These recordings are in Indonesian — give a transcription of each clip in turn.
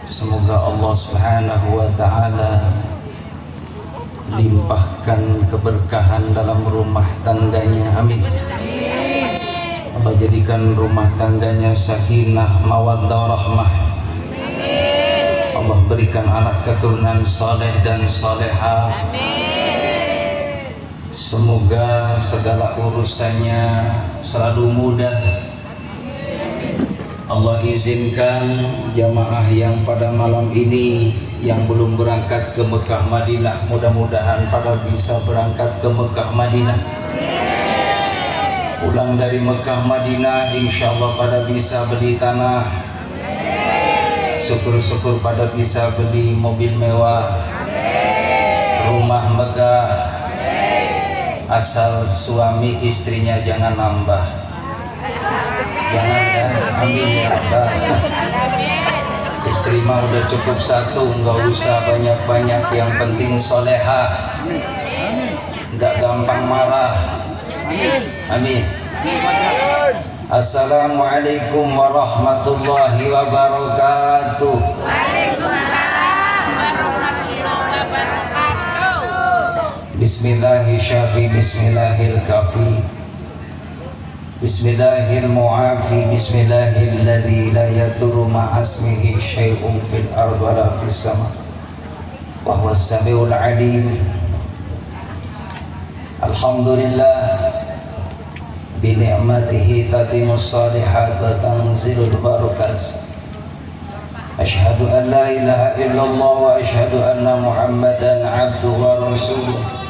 Semoga Allah Subhanahu wa Ta'ala limpahkan keberkahan dalam rumah tangganya, amin. Allah jadikan rumah tangganya sakinah, mawaddah, rahmah. Allah berikan anak keturunan saleh dan salehah. Semoga segala urusannya selalu mudah. Allah izinkan jamaah yang pada malam ini yang belum berangkat ke Mekah Madinah, mudah-mudahan pada bisa berangkat ke Mekah Madinah. Pulang dari Mekah Madinah, insya Allah pada bisa beli tanah. Syukur-syukur pada bisa beli mobil mewah, rumah megah. Asal suami istrinya jangan nambah. Jangan ya, amin ya Rabbal. Istri mah udah cukup satu, nggak usah banyak-banyak, yang penting solehah, nggak gampang marah. Amin. Assalamualaikum warahmatullahi wabarakatuh. Bismillahirrahmanirrahim. Bismillahirrahmanirrahim. Bismillahirrahmanirrahim. Bismillahilladzi la yadurru ma'asmihi syai'un fil ardi wa la fis sama' wa huwas samiul alim. Alhamdulillah bi ni'matihi tatimmus shalihat wa tanzilul barakat. Asyhadu an la ilaha illallah wa asyhadu anna Muhammadan abduhu wa rasuluh.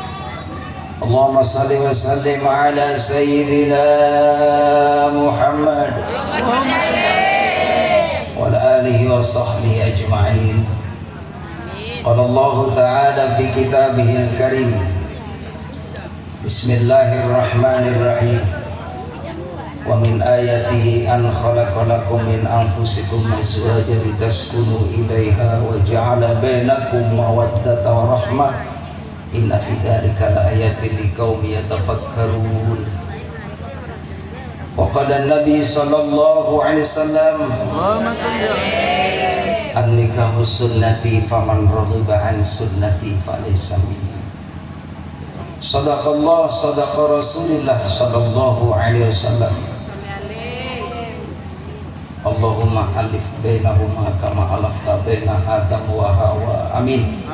Allahumma salli wa sallim ala sayyidina Muhammad wa ala alihi wa sahbihi ajma'in. Qala Allah ta'ala fi kitabihil karim. Bismillahirrahmanirrahim. Wa min ayatihi an khalaqalakum min anfusikum azwajan litaskunu ilaiha wa ja'ala bainakum mawaddatan wa rahmah. Inna fi dzalika laayatin liqaumin yatafakkarun. Wa qala an-nabi sallallahu alaihi wasallam, an-nikahu sunnati faman raghiba an sunnati falaysa minni. Sadaqallah, sadaqa Rasulullah sallallahu alaihi wasallam. Allahumma alif bainahuma kama alafta baina Adam wa Hawa. Amin.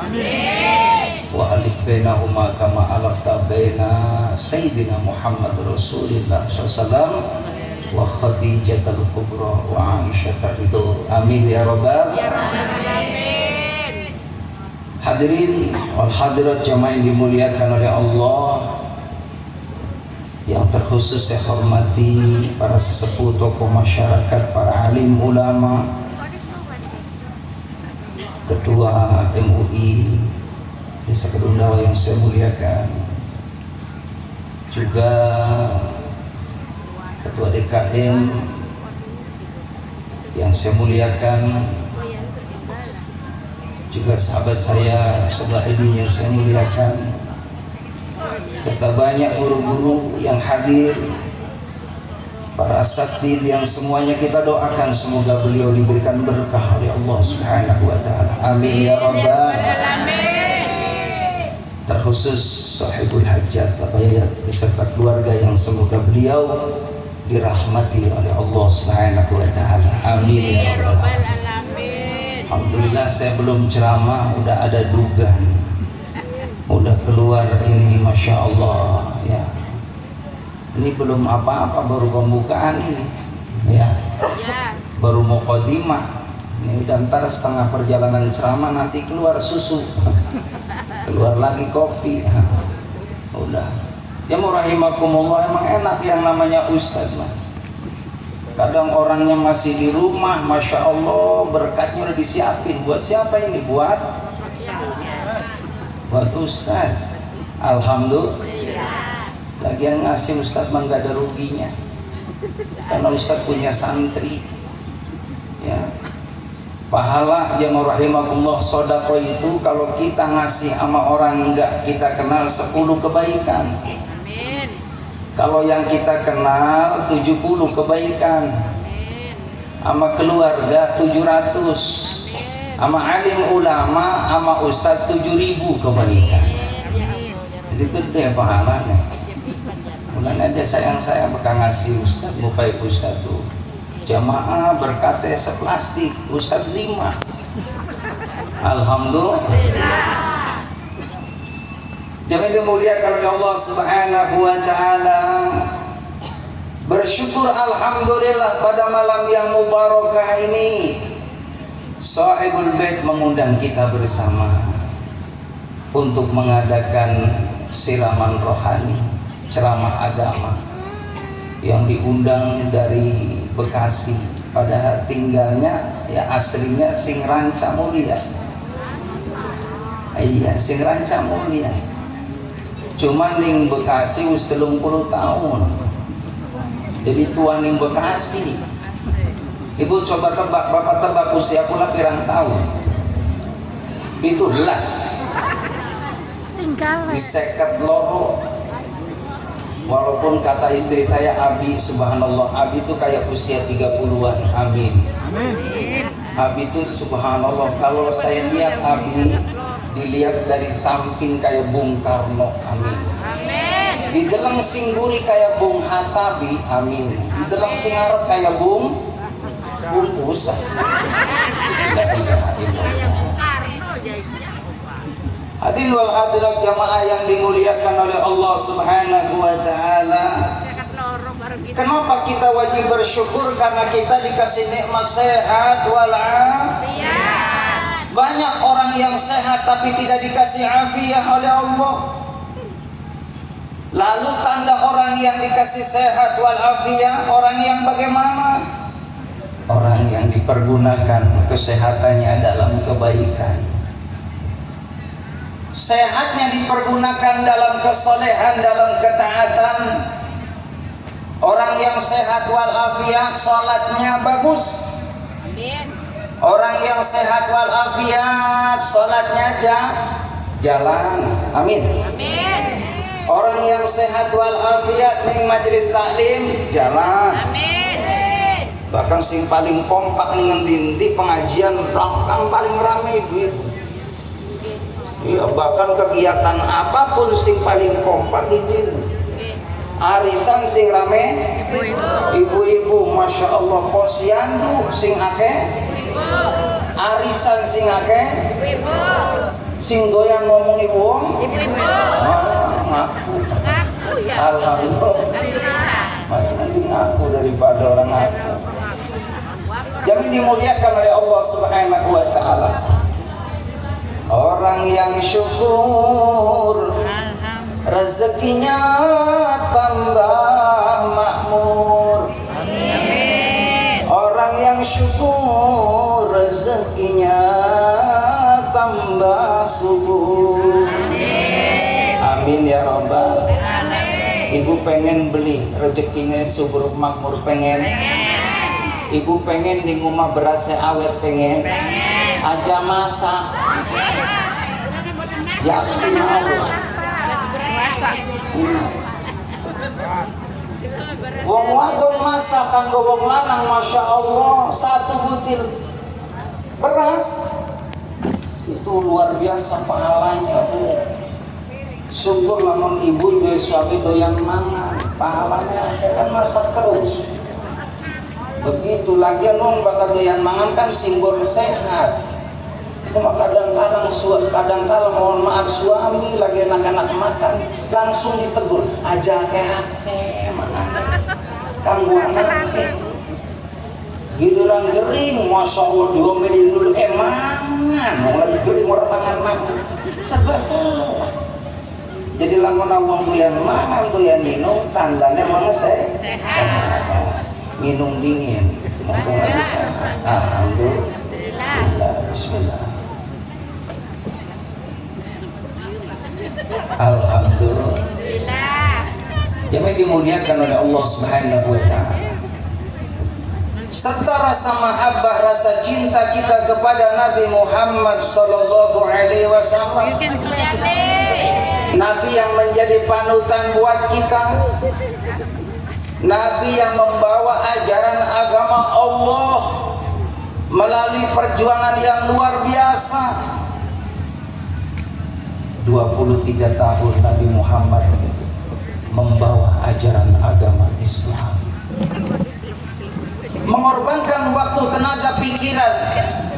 Wa alif bainahuma kama alafta baina Sayyidina Muhammad Rasulullah SAW wa Khadijatul Kubra wa Aisyah ridho. Amin ya Rabbal alamin. Hadirin wal hadirat jamaah yang dimuliakan oleh Allah, yang terkhusus saya hormati para sesepuh, tokoh masyarakat, para alim ulama, ketua MUI Desa Kedundawa yang saya muliakan, juga ketua DKM yang saya muliakan, juga sahabat saya, sahabat ini yang saya muliakan, serta banyak guru-guru yang hadir, para asatidz yang semuanya kita doakan semoga beliau diberikan berkah oleh Allah Subhanahu wa Ta'ala. Amin ya Rabbal alamin. Terkhusus sahibul hajat Bapak Yayat beserta keluarga yang semoga beliau dirahmati oleh Allah Subhanahu wa Ta'ala. Amin ya Rabbal alamin. Alhamdulillah saya belum ceramah udah ada dugan, udah keluar ini, masya Allah ya. Ini belum apa-apa, baru pembukaan ini ya, baru muqaddimah. Ini udah ntar setengah perjalanan ceramah nanti keluar susu, keluar lagi kopi. Udah ya mau rahimakumullah, emang enak yang namanya ustadz mah. Kadang orangnya masih di rumah, masya Allah berkatnya udah disiapin. Buat siapa ini? Buat ustadz. Alhamdulillah. Lagian ngasih ustadz mah gak ada ruginya, karena ustadz punya santri ya. Pahala jamaah rahimakumullah, sedekah itu kalau kita ngasih sama orang enggak kita kenal 10 kebaikan. Amin. Kalau yang kita kenal 70 kebaikan. Amin. Sama keluarga 700. Amin. Ama alim ulama, ama ustaz 7.000 kebaikan. Jadi gede pahalanya. Mulanya dia sayang saya bakal ngasih ustaz, mupai ustaz tuh jamaah berkata seplastik, ustaz 5. Alhamdulillah. Jangan dimuliakan oleh Allah Subhanahu wa taala. Bersyukur alhamdulillah pada malam yang mubarakah ini Sahibul Bait mengundang kita bersama untuk mengadakan siraman rohani, ceramah agama yang diundang dari Bekasi, padahal tinggalnya ya aslinya Sing Ranca Mulia. Iya, Sing Ranca Mulia. Cuman ning Bekasi wis 30 tahun. Jadi tua ning Bekasi. Ibu coba tebak, bapak tebak usia pula pirang tahun? 17. Di seket loro. Walaupun kata istri saya Abi, subhanallah, Abi itu kayak usia 30-an. Amin. Abi itu subhanallah, kalau saya lihat Abi dilihat dari samping kayak Bung Karno. Amin. Dideleng singguri kayak Bung Hattabi. Amin. Dideleng singarep kayak Bung Pusat. Hadirin wal hadirat jamaah yang dimuliakan oleh Allah Subhanahu wa taala. Kenapa kita wajib bersyukur? Karena kita dikasih nikmat sehat walafiat. Banyak orang yang sehat tapi tidak dikasih afiah oleh Allah. Lalu tanda orang yang dikasih sehat walafiat, orang yang bagaimana? Orang yang dipergunakan kesehatannya dalam kebaikan, sehatnya dipergunakan dalam kesolehan, dalam ketaatan. Orang yang sehat walafiat, salatnya bagus. Orang yang sehat walafiat, salatnya jalan. Amin. Orang yang sehat walafiat ning majelis taklim jalan. Bahkan sing paling kompak nih ngendi pengajian belakang paling ramai itu. Iya, bahkan kegiatan apapun sing paling kompak itu. Arisan sing rame ibu-ibu, masya Allah. Posyandu sing akeh, arisan sing akeh, sing doyan ngomong ibu, ngaku. Alhamdulillah. Masih mending ngaku daripada orang ngaku. Jangan dimuliakan oleh Allah Subhanahu wa taala. Orang yang syukur rezekinya tambah makmur. Amin. Orang yang syukur rezekinya tambah subur. Amin. Amin ya rabbal alamin. Ibu pengen beli rezekinya subur makmur, pengen. Ibu pengen di rumah berasnya awet, pengen. Aja masak. Yakin mau. Wong wadon masak kanggo wong lanang, masya Allah, 1 butir beras itu luar biasa pahalanya. Syukur lamun ibu duwe suami doyan mangan, pahalanya kan masak terus. Begitu lagi nong bakal doyan mangan kan simbol sehat. Itu mah kadang-kadang mohon maaf suami lagi anak-anak makan langsung ditegur aja kehate mangan kanggo anak. Giliran gering masya Allah diomelin dulu mangan mau lagi gering orang mangan serba salah. Jadi lamun awang doyan mangan doyan minum tandanya mana sehat. Minum dingin, mumpung lagi sehat. Alhamdulillah. Bismillah. Alhamdulillah. Jemaah dimuliakan oleh Allah Subhanahu wa taala. Serta rasa mahabbah, rasa cinta kita kepada Nabi Muhammad sallallahu alaihi wasallam. Nabi yang menjadi panutan buat kita. Nabi yang membawa ajaran agama Allah, melalui perjuangan yang luar biasa. 23 tahun Nabi Muhammad membawa ajaran agama Islam, mengorbankan waktu, tenaga, pikiran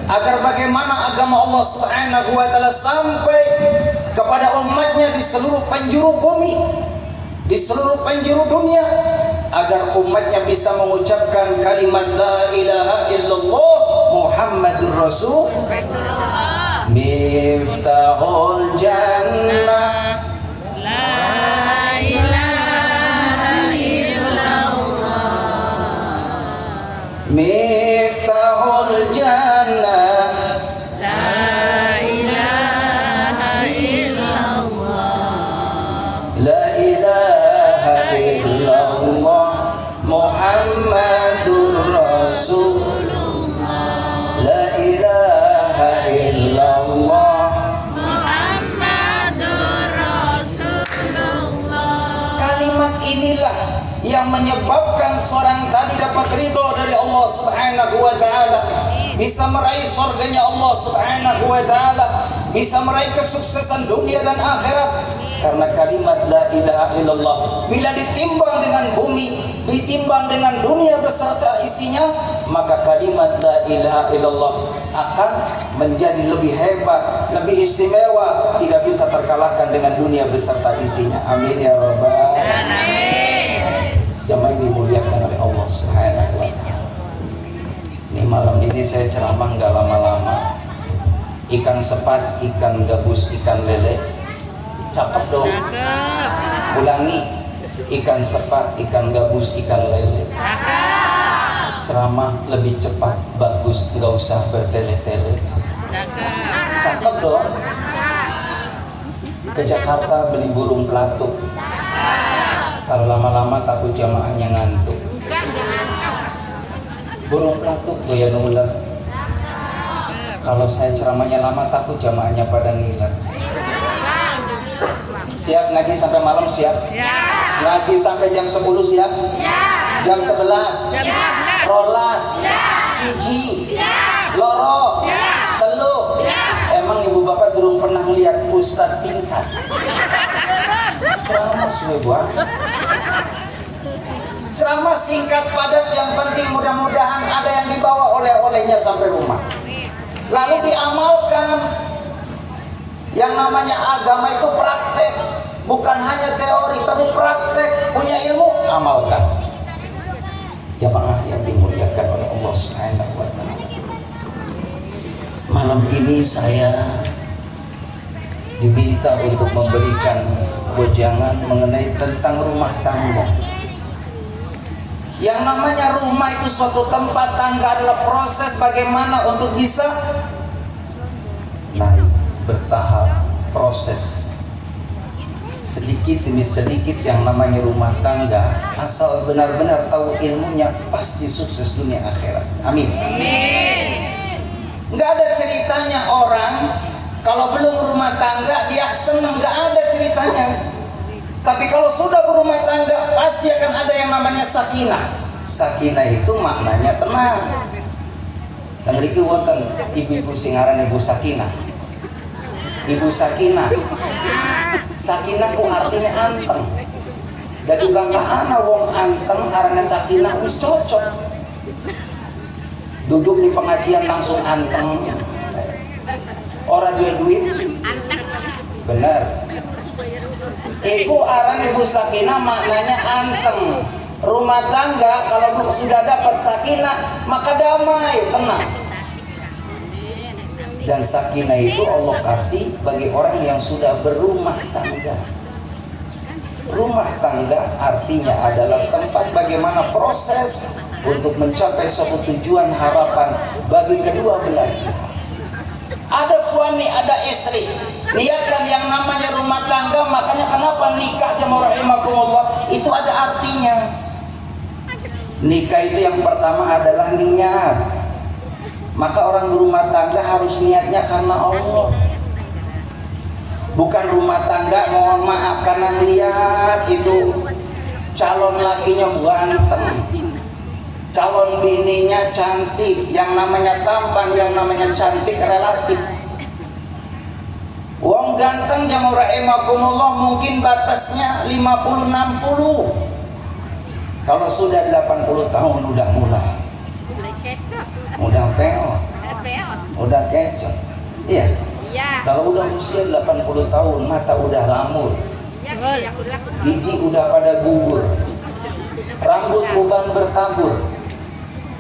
agar bagaimana agama Allah Subhanahu wa taala sampai kepada umatnya di seluruh penjuru bumi, di seluruh penjuru dunia, agar umatnya bisa mengucapkan kalimat la ilaha illallah Muhammadur Rasulullah. Miftahul jannah La ilaha illallah. Miftahul jannah La ilaha illallah. La ilaha illallah Muhammadur Rasulullah. La ilaha illallah Muhammadur Rasulullah. Kalimat inilah yang menyebabkan seorang tadi dapat ridho dari Allah Subhanahu wa taala, bisa meraih surganya Allah Subhanahu wa taala, bisa meraih kesuksesan dunia dan akhirat. Karena kalimat la ilaha illallah bila ditimbang dengan bumi, ditimbang dengan dunia beserta isinya, maka kalimat la ilaha illallah akan menjadi lebih hebat, lebih istimewa, tidak bisa terkalahkan dengan dunia beserta isinya. Amin ya rabbal alamin. Jamaah ini dimuliakan oleh Allah Subhanahu wa taala. Ini malam ini saya ceramah nggak lama-lama. Ikan sepat, ikan gabus, ikan lele. Cakep dong. Cakep. Ulangi. Ikan sepat, ikan gabus, ikan lele. Cakep. Ceramah lebih cepat, bagus, nggak usah bertele-tele. Cakep. Cakep dong. Ke Jakarta beli burung pelatuk. Kalau lama-lama takut jamaahnya ngantuk. Burung pelatuk doyan ular. Kalau saya ceramahnya lama takut jamaahnya pada ngiler. Siap ngaji sampai malam? Siap? Siap. Ngaji sampai jam 10 siap? Siap. Jam 11? Jam 11. Rolas? Siap. Siji? Siap. Loro? Siap. Telu? Siap. Emang ibu bapak durung pernah lihat Ustadz pingsan? Ceramah suwe buah. Ceramah singkat padat, yang penting mudah-mudahan ada yang dibawa oleh-olehnya sampai rumah. Lalu diamalkan. Yang namanya agama itu praktek, bukan hanya teori tapi praktek. Punya ilmu, amalkan. Jamaah yang dimuliakan oleh Allah Subhanahu wa taala. Malam ini saya diminta untuk memberikan wejangan mengenai tentang rumah tangga. Yang namanya rumah itu suatu tempat, tangga adalah proses bagaimana untuk bisa naik, bertahap, proses sedikit demi sedikit. Yang namanya rumah tangga, asal benar-benar tahu ilmunya, pasti sukses dunia akhirat. Amin. Nggak ada ceritanya orang kalau belum rumah tangga dia senang, nggak ada ceritanya. Tapi kalau sudah berumah tangga pasti akan ada yang namanya sakinah. Sakinah itu maknanya tenang. Tangriku wonten ibu-ibu singaran ibu Sakinah. Ibu Sakinah. Sakinah ku artinya anteng. Dari bangka ana wong anteng arane Sakinah wis cocok. Duduk di pengajian langsung anteng. Orang duit benar. Iku arane ibu Sakinah maknanya anteng. Rumah tangga kalau sudah dapat sakinah maka damai, tenang. Dan sakinah itu Allah kasih bagi orang yang sudah berumah tangga. Rumah tangga artinya adalah tempat bagaimana proses untuk mencapai suatu tujuan harapan bagi kedua belah pihak. Ada suami, ada istri. Niatkan yang namanya rumah tangga, makanya kenapa nikah jamaah rahimakumullah itu ada artinya. Nikah itu yang pertama adalah niat. Maka orang berumah tangga harus niatnya karena Allah. Bukan rumah tangga mohon maaf karena lihat itu calon lakinya ganteng, calon bininya cantik, yang namanya tampan, yang namanya cantik relatif. Wong ganteng jamu rahimakumullah mungkin batasnya 50-60. Kalau sudah 80 tahun udah mulai. Udah peot. Udah kecot. Iya. Kalau udah usia 80 tahun mata udah lamur. Gigi udah pada gugur. Rambut uban bertabur.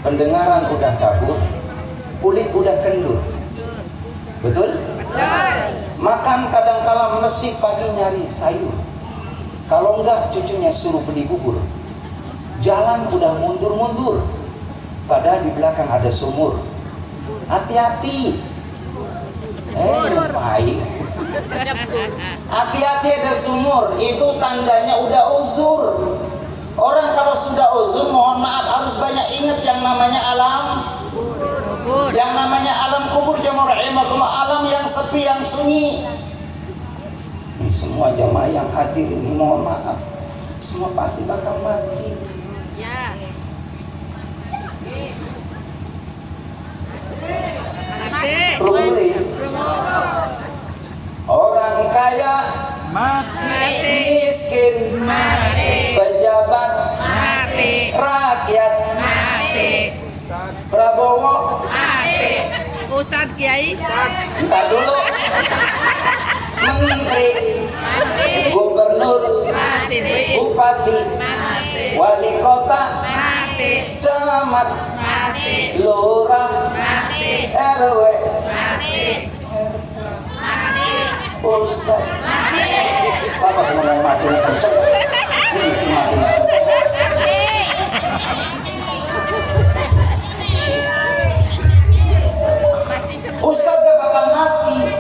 Pendengaran udah kabur. Kulit udah kendur. Betul? Makan kadang-kala mesti pagi nyari sayur. Kalau enggak cucunya suruh beli bubur. Jalan udah mundur-mundur. Padahal di belakang ada sumur. Hati-hati. Baik. Hati-hati ada sumur. Itu tandanya udah uzur. Orang kalau sudah uzur, mohon maaf harus banyak ingat yang namanya alam. Yang namanya alam kubur jamaah rahimakumullah, alam yang sepi, yang sunyi. Ini semua jamaah yang hadir ini mohon maaf, semua pasti bakal mati. Ya. Ruli. Orang kaya Mati. miskin Mati. pejabat Mati. rakyat Mati. Prabowo Mati. Ustadz Kiai. entar dulu menteri gubernur Mati. bupati Mati. wali kota Mati. camat Mati. lurah Mati. RW Mati. ustaz siapa semua yang mati kenceng ini si mati ustaz gak bakal mati,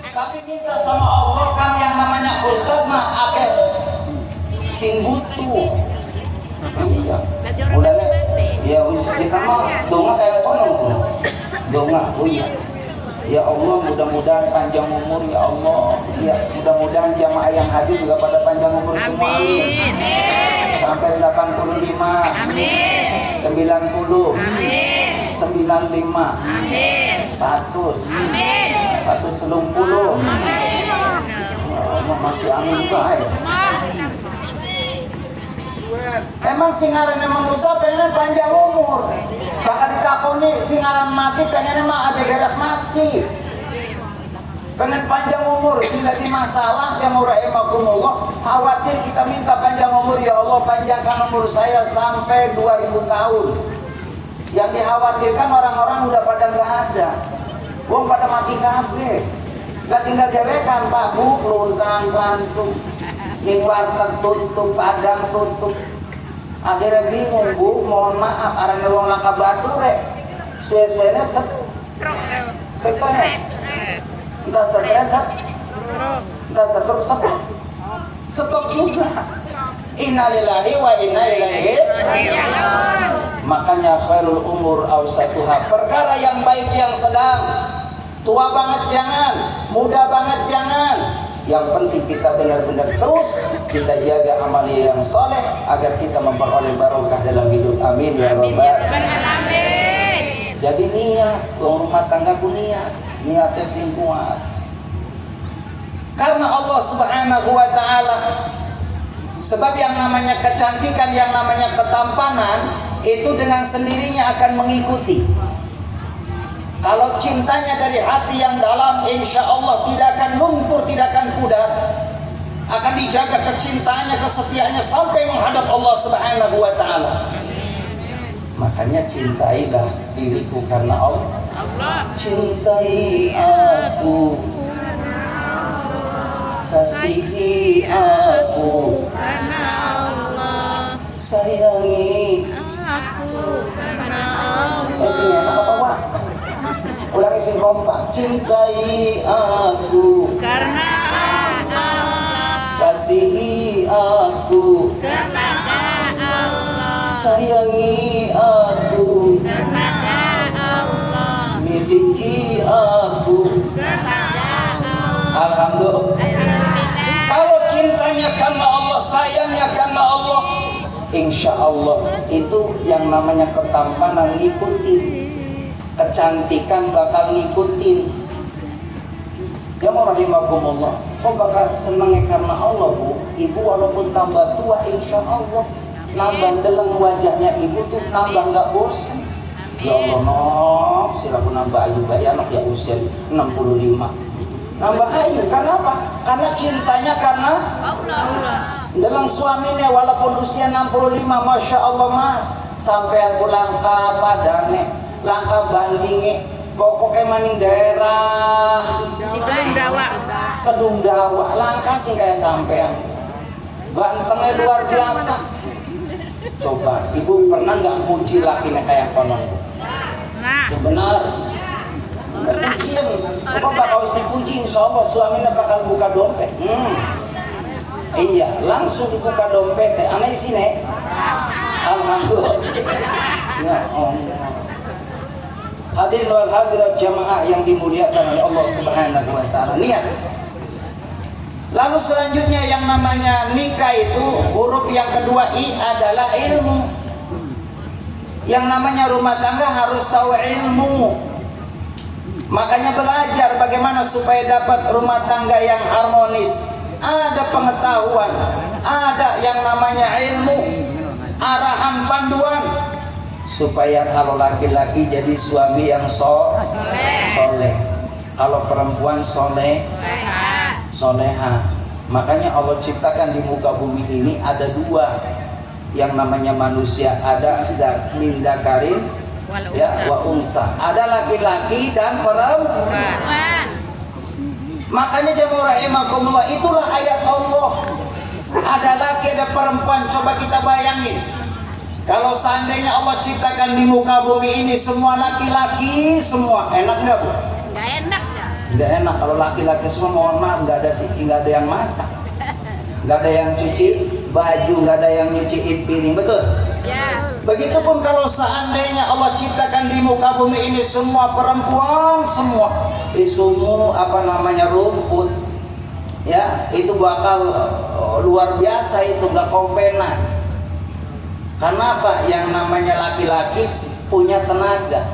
tapi minta sama Allah kan yang namanya ustaz mah akeh sing butuh. Iya mulanya ya wis kita mah donga kayak kono donga. Oh iya ya Allah, mudah-mudahan panjang umur ya Allah. Ya mudah-mudahan jamaah yang hadir juga pada panjang umur semua, amin. Sampai 85, amin. 90, amin. 95, amin. 100, amin. 130, amin. Allah masih amin baik. Emang singaran emang Musa pengen panjang umur. Bahkan ditakoni singaran mati pengen emang ada gerak mati. Pengen panjang umur sehingga di masalah yang rahimakumullah. Khawatir kita minta panjang umur, ya Allah panjangkan umur saya sampai 2000 tahun. Yang dikhawatirkan orang-orang udah pada nggak ada. Wong pada mati kabeh. Gak tinggal dewekan Pak Bu, luntang lantung. Ning warteg tutup, padang tutup. Akhirnya bingung Bu, mohon maaf arane wong langka bature. Suwe-suwene stres. Entah stres, entah stok juga. Innalillahi wa inna ilaihi raji'un. Makanya khairul umur awsatuha. Perkara yang baik yang sedang. Tua banget jangan, muda banget jangan. Yang penting kita benar-benar terus kita jaga amalia yang soleh agar kita memperoleh barokah dalam hidup. Amin ya rabbal alamin. Jadi niat, rumah tanggaku niatnya sing kuat. Karena Allah Subhanahu wa taala, sebab yang namanya kecantikan, yang namanya ketampanan itu dengan sendirinya akan mengikuti. Kalau cintanya dari hati yang dalam, insya Allah tidak akan luntur, tidak akan pudar. Akan dijaga kecintaannya, kesetiaannya sampai menghadap Allah Subhanahu wa taala. Makanya cintailah diriku karena Allah. Cintai aku, kasihi aku Karena Allah. sayangi Aku karena Allah. Masih enak apa Pak? Ulangi sing kompak. Cintai aku, Karena Allah. kasihi aku, Karena Allah. sayangi aku, Karena Allah. miliki aku. Karena Allah. Alhamdulillah. Kalau cintanya karena Allah, sayangnya karena Allah, insya Allah itu yang namanya ketampanan ngikutin, kecantikan bakal ngikutin. Ya rahimakumullah, kok bakal senengnya karena Allah bu. Ibu walaupun tambah tua insya Allah nambah deleng wajahnya ibu tuh nambah nggak bosan. Ya Allah no, silaku nambah ayu bayi anak ya usia 65. Nambah ayu karena apa? Karena cintanya karena Allah. dalam suaminya walaupun usia 65, masya Allah mas, sampai aku langka padane, langka bandingi, pokoknya maning daerah Kedung Dawa, langka sih kayak sampean, gantengnya luar biasa. Coba, ibu pernah nggak puji lakinya kayak konon? Nah, Ya benar. Pujian, kok bakal harus dipuji, insya Allah suaminya bakal buka dompet. Iya, langsung dibuka dompet. Aneh sini. Alhamdulillah. Ya Allah. Hadirin wal hadirat jamaah yang dimuliakan oleh Allah Subhanahu wa taala. Niat. Lalu selanjutnya yang namanya nikah itu huruf yang kedua I adalah ilmu. Yang namanya rumah tangga harus tahu ilmu. Makanya belajar bagaimana supaya dapat rumah tangga yang harmonis. Ada pengetahuan, ada yang namanya ilmu, arahan panduan supaya kalau laki-laki jadi suami yang soleh, kalau perempuan soleha. Makanya Allah ciptakan di muka bumi ini ada dua yang namanya manusia, ada min dzakarin ya wa unsa, ada laki-laki dan perempuan. Makanya jemaah rahimakumullah, itulah ayat Allah. Ada laki, ada perempuan. Coba kita bayangin, kalau seandainya Allah ciptakan di muka bumi ini semua laki-laki semua, enak nggak bu? nggak enak. Nggak enak kalau laki-laki semua, mohon maaf, nggak ada yang masak, nggak ada yang cuci baju, nggak ada yang nyuciin piring, betul? Ya. Begitupun kalau seandainya Allah ciptakan di muka bumi ini semua perempuan semua, rumput, ya itu bakal luar biasa, itu nggak kompenan. Karena apa? Yang namanya laki-laki punya tenaga.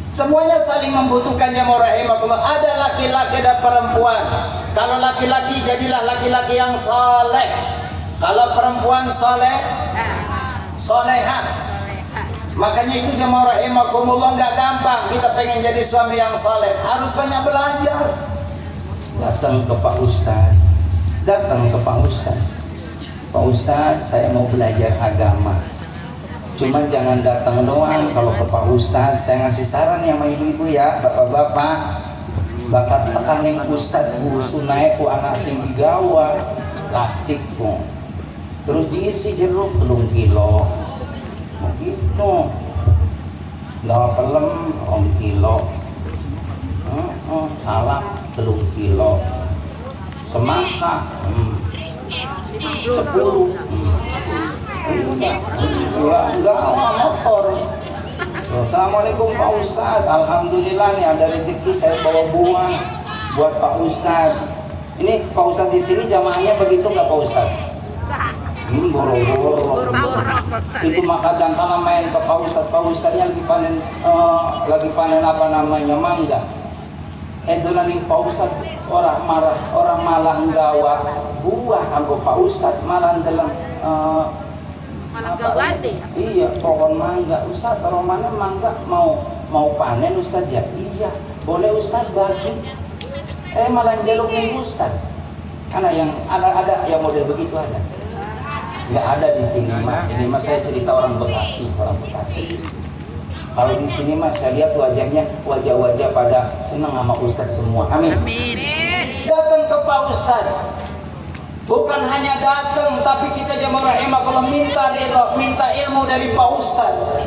Semuanya saling membutuhkan jemaah rahimakumullah. Ada laki-laki dan perempuan. Kalau laki-laki jadilah laki-laki yang saleh. Kalau perempuan soleha. Makanya itu jemaah rahimakumullah nggak gampang. Kita pengen jadi suami yang saleh, harus banyak belajar. Datang ke Pak Ustadz. Pak Ustadz, saya mau belajar agama. Cuman jangan datang doang. Kalau ke Pak Ustadz, saya ngasih saran ya sama ibu-ibu ya, bapak-bapak, bakat tekan yang Ustadz busu naik ku anak sing digawa plastik ku, terus diisi jeruk 3 kilo begitu, gawa pelem 2 kilo, salah 3 kilo, semangka 10. Enggak motor. Assalamualaikum Pak Ustadz, alhamdulillah nih ada rezeki, saya bawa buah buat Pak Ustadz. Ini Pak Ustadz di sini jamaahnya begitu nggak Pak Ustadz? Boro-boro. Itu mah kadang-kadang main ke Pak Ustadznya lagi panen apa namanya mangga. Dolan ning Pak Ustadz orang malah nggawa buah kanggo Pak Ustadz, malah ndeleng iya pohon mangga. Ustadz taruh mana mangga mau panen Ustadz ya? Iya boleh Ustadz bagi. Malah jaluk nih Ustadz. Karena yang ada yang model begitu ada. Nggak ada di sini mah. Ini mah saya cerita orang Bekasi. Kalau di sini mah saya lihat wajah-wajah pada senang sama Ustadz semua. Amin. Datang ke Pak Ustadz. Bukan hanya datang, tapi kita jemaah rahimakumullah minta ilmu dari Pak Ustadz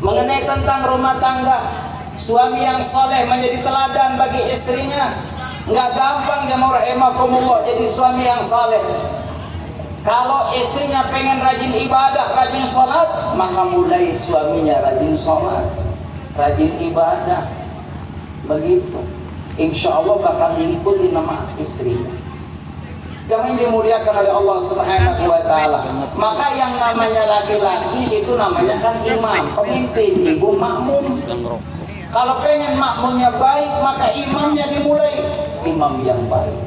mengenai tentang rumah tangga. Suami yang soleh menjadi teladan bagi istrinya. Nggak gampang jemaah rahimakumullah jadi suami yang soleh. Kalau istrinya pengen rajin ibadah, rajin sholat, maka mulai suaminya rajin sholat, rajin ibadah. Begitu, insya Allah bakal diikuti nama istrinya. Yang dimuliakan oleh Allah Subhanahu wa taala. Maka yang namanya laki-laki itu namanya kan imam, pemimpin, ibu makmum. Kalau pengen makmumnya baik, maka imamnya dimulai imam yang baik.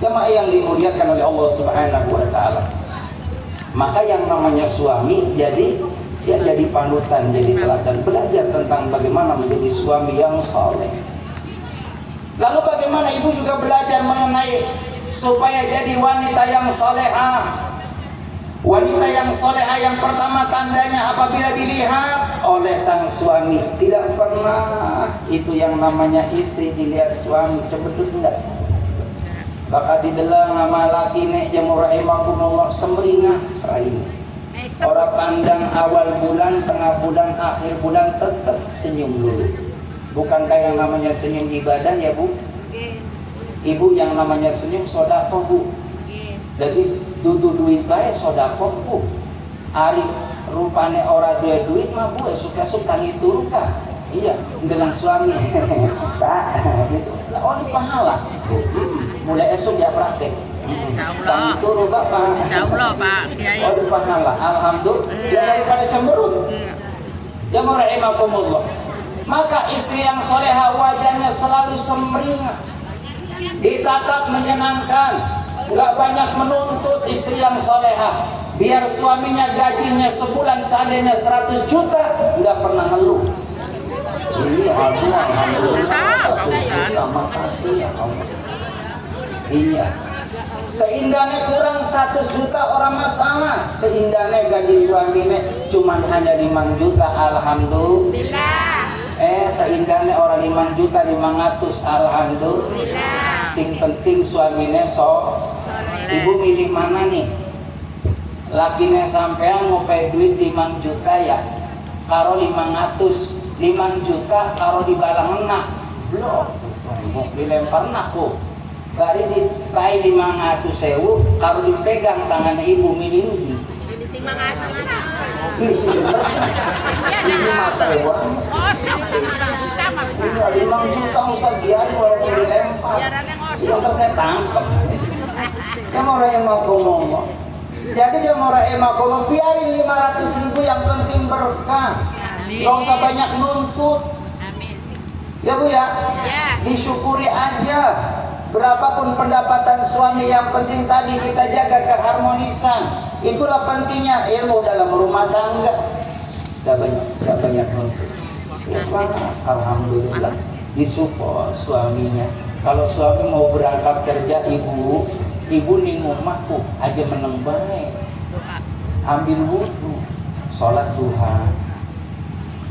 Jamaah yang dimuliakan oleh Allah Subhanahu wa taala. Maka yang namanya suami jadi panutan, jadi teladan, belajar tentang bagaimana menjadi suami yang saleh. Lalu bagaimana ibu juga belajar mengenai supaya jadi wanita yang salehah. Wanita yang salehah yang pertama tandanya apabila dilihat oleh sang suami, tidak pernah itu yang namanya istri dilihat suami cembedut enggak. Bakal didelang sama laki nek yang rahimakumullah semringah raih. Orang pandang awal bulan, tengah bulan, akhir bulan tetap senyum dulu. Bukan kayak yang namanya senyum ibadah ya Bu. Ibu yang namanya senyum sodako Bu. Jadi dudu duit baik sodako Bu. Ari rupane ora duit mah Bu suka-suka itu ruka. Iya, dengan suami. Tak gitu. Oh ini pahala. Mulai esok ya praktek. Kami turu Bapak. Insyaallah Pak Kiai. Oh ini pahala. Alhamdulillah daripada cemberut. Ya rahimakumullah. Maka istri yang solehah wajahnya selalu semringah, ditatap menyenangkan, nggak banyak menuntut. Istri yang solehah biar suaminya gajinya sebulan seandainya 100 juta nggak pernah ngeluh. Iya, alhamdulillah 100 juta, makasih ya Allah. Iya, seindahnya kurang 100 juta orang masalah. Seindahnya gaji suaminya cuman hanya 5 juta, alhamdulillah. Seindahnya orang 5 juta 500, alhamdulillah. Sing penting suaminya ibu milih mana nih? Lakinya sampean mau pay duit 5 juta ya, karo 500, 5 juta karo dibalang enak, belum mau dilempar naku. Bari dipai 500.000 karo dipegang tangannya ibu milih ini. Sing mangaso. Ini sih. Ini mata hewan. Ini 5 juta Ustaz biarin walaupun dilempar. Yang saya tangkap. Yang orang yang mau ngomong. Jadi yang orang yang mau ngomong biarin 500.000 yang penting berkah. Gak usah banyak nuntut. Amin. Ya Bu ya. Ya. Disyukuri aja. Berapapun pendapatan suami yang penting tadi kita jaga keharmonisan. Itulah pentingnya ilmu dalam rumah tangga. Gak banyak nuntut. Ikhlas, alhamdulillah disupport suaminya. Kalau suami mau berangkat kerja, ibu nih rumahku aja meneng baik. Ambil wudhu, sholat duha.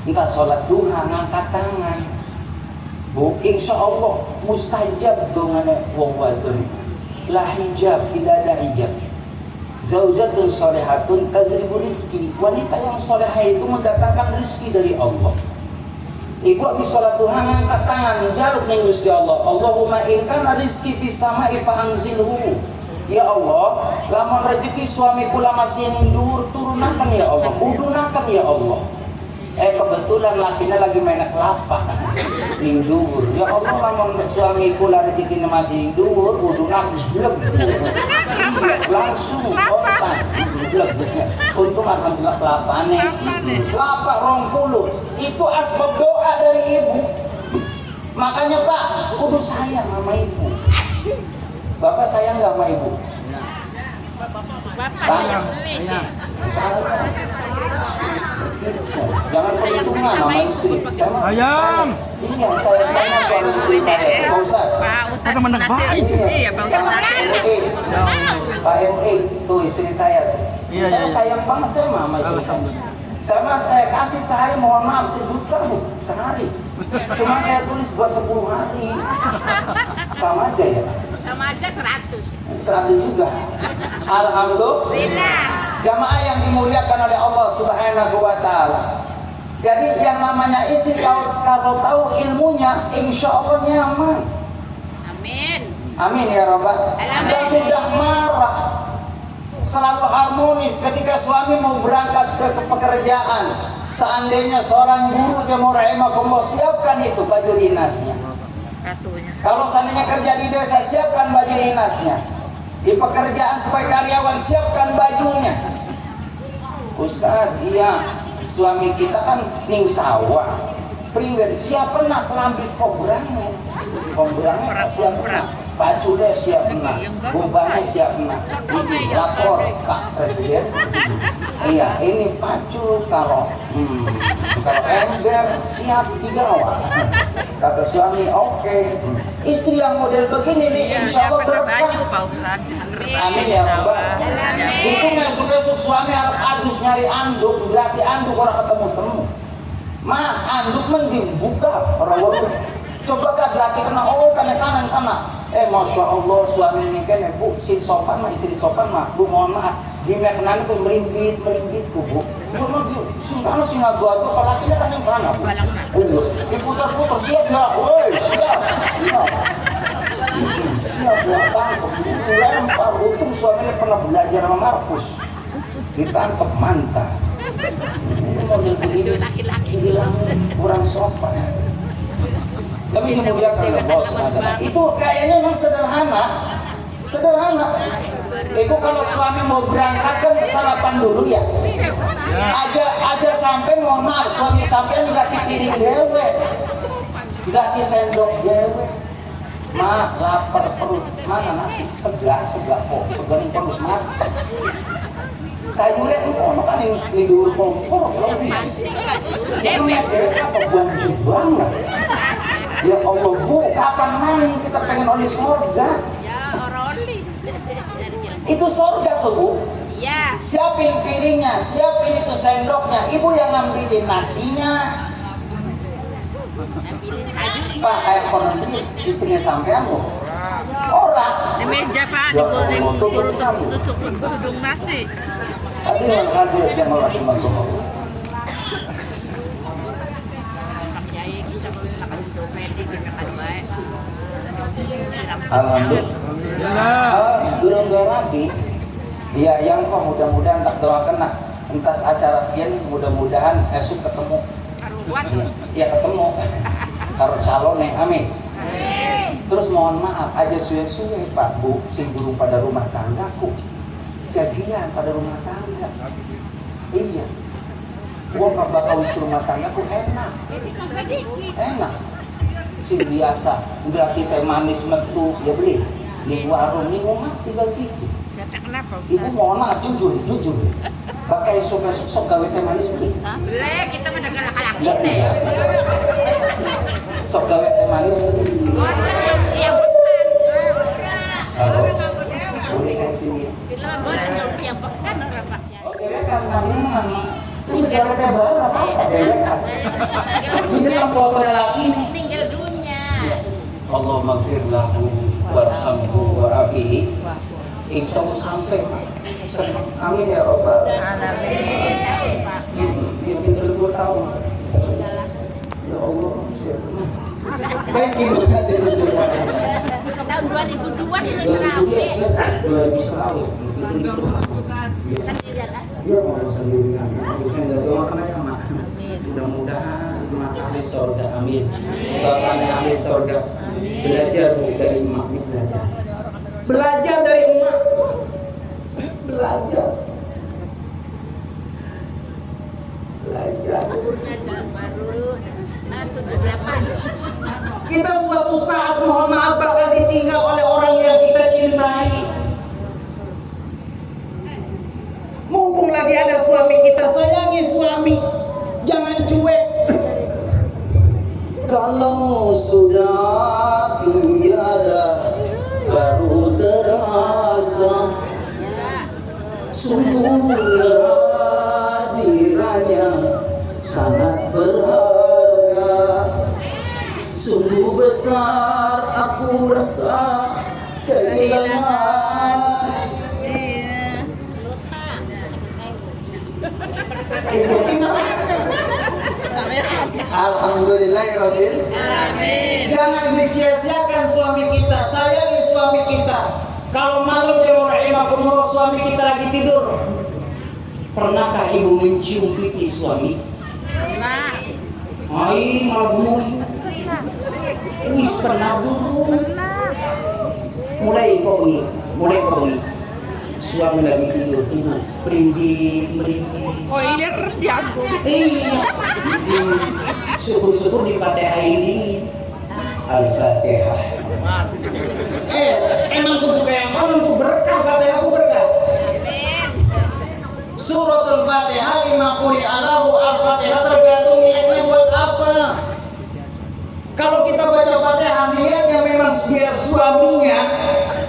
Entah sholat duha ngangkat tangan. Bu, insya Allah mustajab dengan wong wadon. La hijab, tidak ada hijab. Zaujatun solehatun tazribu rizki. Wanita yang solehah itu mendatangkan rizki dari Allah. Ibu habis sholat duha ngangkat tangan jaluk ning Gusti Allah. Allahumma in kana rizki fis sama'i fa anzilhu. Ya Allah, lamun rezeki suami kula masih ndur turunakan ya Allah, udunakan ya Allah. Kebetulan lakinya lagi main kelapa ning dhuwur. Ya Allah, lamun suami kula rezekine masih ndur udunakan bleb. Langsung kontan bleb. Untung alhamdulillah kelapane. Kelapa 20 itu asbab doa dari ibu. Makanya Pak, kudu sayang sama ibu. Bapak sayang nggak sama ibu? Banyak. Jangan perhitungan sama istri. Sayang. Iya, saya tanya sama istri saya. Pak Ustaz. Ada menak baik. Iya, Pak Ustaz. Pak ME, tuh istri saya. Iya, Saya iya. sayang banget sama istri saya. Saya kasih sehari, mohon maaf 1 juta Bu, sehari. Cuma saya tulis buat 10 hari. Sama aja ya? Sama aja 100. 100 juga. Alhamdulillah. Jamaah yang dimuliakan oleh Allah Subhanahu wa taala. Jadi yang namanya istri kalau tahu ilmunya, insya Allah nyaman. Amin. Amin ya Rabbal. Dan mudah marah. Selalu harmonis ketika suami mau berangkat ke pekerjaan. Seandainya seorang guru dia mau rahimakumullah, siapkan itu baju dinasnya. Kartunya. Kalau seandainya kerja di desa, siapkan baju dinasnya. Di pekerjaan sebagai karyawan, siapkan bajunya. Ustaz, iya, suami kita kan ning sawah. Priwer siapa nak kelambi kobrangnya siap nak, baju siap nak, bubahnya siap nak. Lapor Pak Presiden. Iya, ini pacu kalau ember siap digawa. Kata suami, oke. Istri yang model begini nih, insya Allah berkah. Amin ya Rabbal. Itu besok-besok suami harus adus nyari anduk, berarti anduk orang ketemu-temu. Mah anduk mending buka orang waru. Coba kan laki kena kanan. Masya Allah suami ini kan bu, si sopan mah istri sopan mah bu, mohon maaf di mekanan itu merimbit bu. Bu mau di singkano singa dua kalau lakinya kan yang kanan bu. Diputar-putar siap ya, woi siap buat tangkap. Itu lempar untung suaminya pernah belajar sama Markus. Ditangkap mantap. Ini model begini dibilang kurang sopan. Tapi dimuliakan oleh bos adalah itu kayaknya memang sederhana. Ibu kalau suami mau berangkat kan sarapan dulu ya. Aja sampai mohon maaf suami sampai nggak piring dewe, nggak sendok dewe. Ma lapar perut mana nasi segak kok segar terus mati. Sayurnya itu kan ini dulu kompor lebih. Jadi apa banjir banget. Ya Allah bu, kapan mani kita pengen oleh surga? Ya oroli. Itu surga tuh bu. Iya. Siapin piringnya, siapin itu sendoknya. Ibu yang ngambilin nasinya. Pak kayak konon beli istrinya sampean bu. Orang. Di meja Pak, digoreng tutup tudung nasi. Hadirin hadirat yang rahimahullah. Alhamdulillah. Durung rapi. Iya yang kok mudah-mudahan tak doakan nak entas acara kian mudah-mudahan esok ketemu. Iya ketemu. Karo calon amin. Terus mohon maaf aja suwe-suwe Pak Bu sing guru pada rumah tanggaku. Jadian pada rumah tangga. Iya. Gua nggak bakal wis rumah tanggaku enak. Si biasa udah kita manis metu ya beli di warung di rumah tinggal gitu. Ibu mohon maaf jujur pakai sok gawe teh manis beli. Boleh kita mendengar laki-laki teh. Sok gawe teh manis beli. Yang Halo. Boleh kan sini. yang pekan orang Pak. Oke kan mana? Ini gawe teh berapa dewekan. Ini kan foto laki nih. Tinggal dunia. Allah maghfir lahu warhamhu wa'afihi. Insya Allah sampai. Amin ya Rabbal Alamin. Ya tinggal 2 tahun. Ya Allah. Baik ibu nanti Tahun 2002 di Serawi. 2000 Iya mau sendirian. Saya nggak doakan aja mak. Mudah-mudahan mak ahli surga, amin. Bapaknya ahli surga. Belajar dari emak, belajar dari emak. Belajar. Kita suatu saat mohon maaf bakal ditinggal oleh orang yang kita cintai. Mumpung lagi ada suami kita, sayangi suami, jangan cuek. Kalau sudah tiada baru terasa sungguh kehadirannya sangat berharga. Sungguh besar aku rasa kehilangan. Alhamdulillahirabbil alamin. Jangan disia-siakan suami kita, sayangi suami kita. Kalau malam dia mau rahimahumullah suami kita lagi tidur, pernahkah ibu mencium pipi suami? Pernah. Ai magmui. Wis pernah burung. Pernah. Mulai kau ini mulai kebengi. Suami lagi tidur, ibu merinding. Oh iya terjago. Iya. Syukur-syukur di Fatihah ini. Al-Fatihah. Emang kudu kayak mana untuk berkah Fatihah, aku berkah. Suratul Fatihah lima quri alahu, Al-Fatihah tergantung niatnya buat apa. Kalau kita baca Fatihah niatnya memang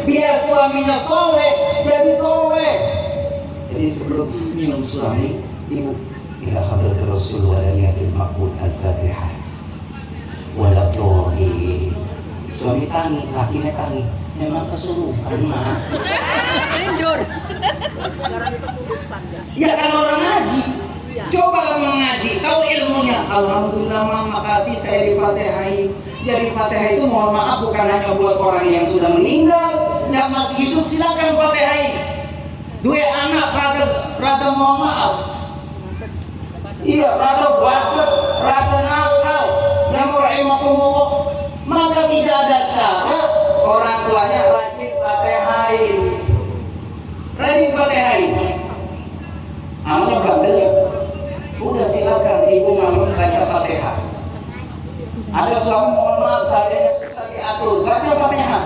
biar suaminya soleh, jadi soleh. Jadi sebelum nyium suami, ibu ila hadratir Rasul wa niyatil maqbul Al-Fatihah. Waladhdallin. Suami tangi, lakinya tangi. Memang kesurupan mah. Tidur. Ya kan orang ngaji. Coba mengaji, tahu ilmunya. Alhamdulillah, makasih saya difatihai. Jadi Fatihah itu mohon maaf bukan hanya buat orang yang sudah meninggal, yang masih hidup silakan fatihai. Dua anak rada mohon maaf. Iya, rada nakal. Namun rahimakumullah, maka tidak ada cara orang tuanya rajin fatihai. Amalnya bandel ya. Udah silakan ibu malam baca Fatihah. Ada suami mohon maaf seadanya susah diatur, baca Fatihah.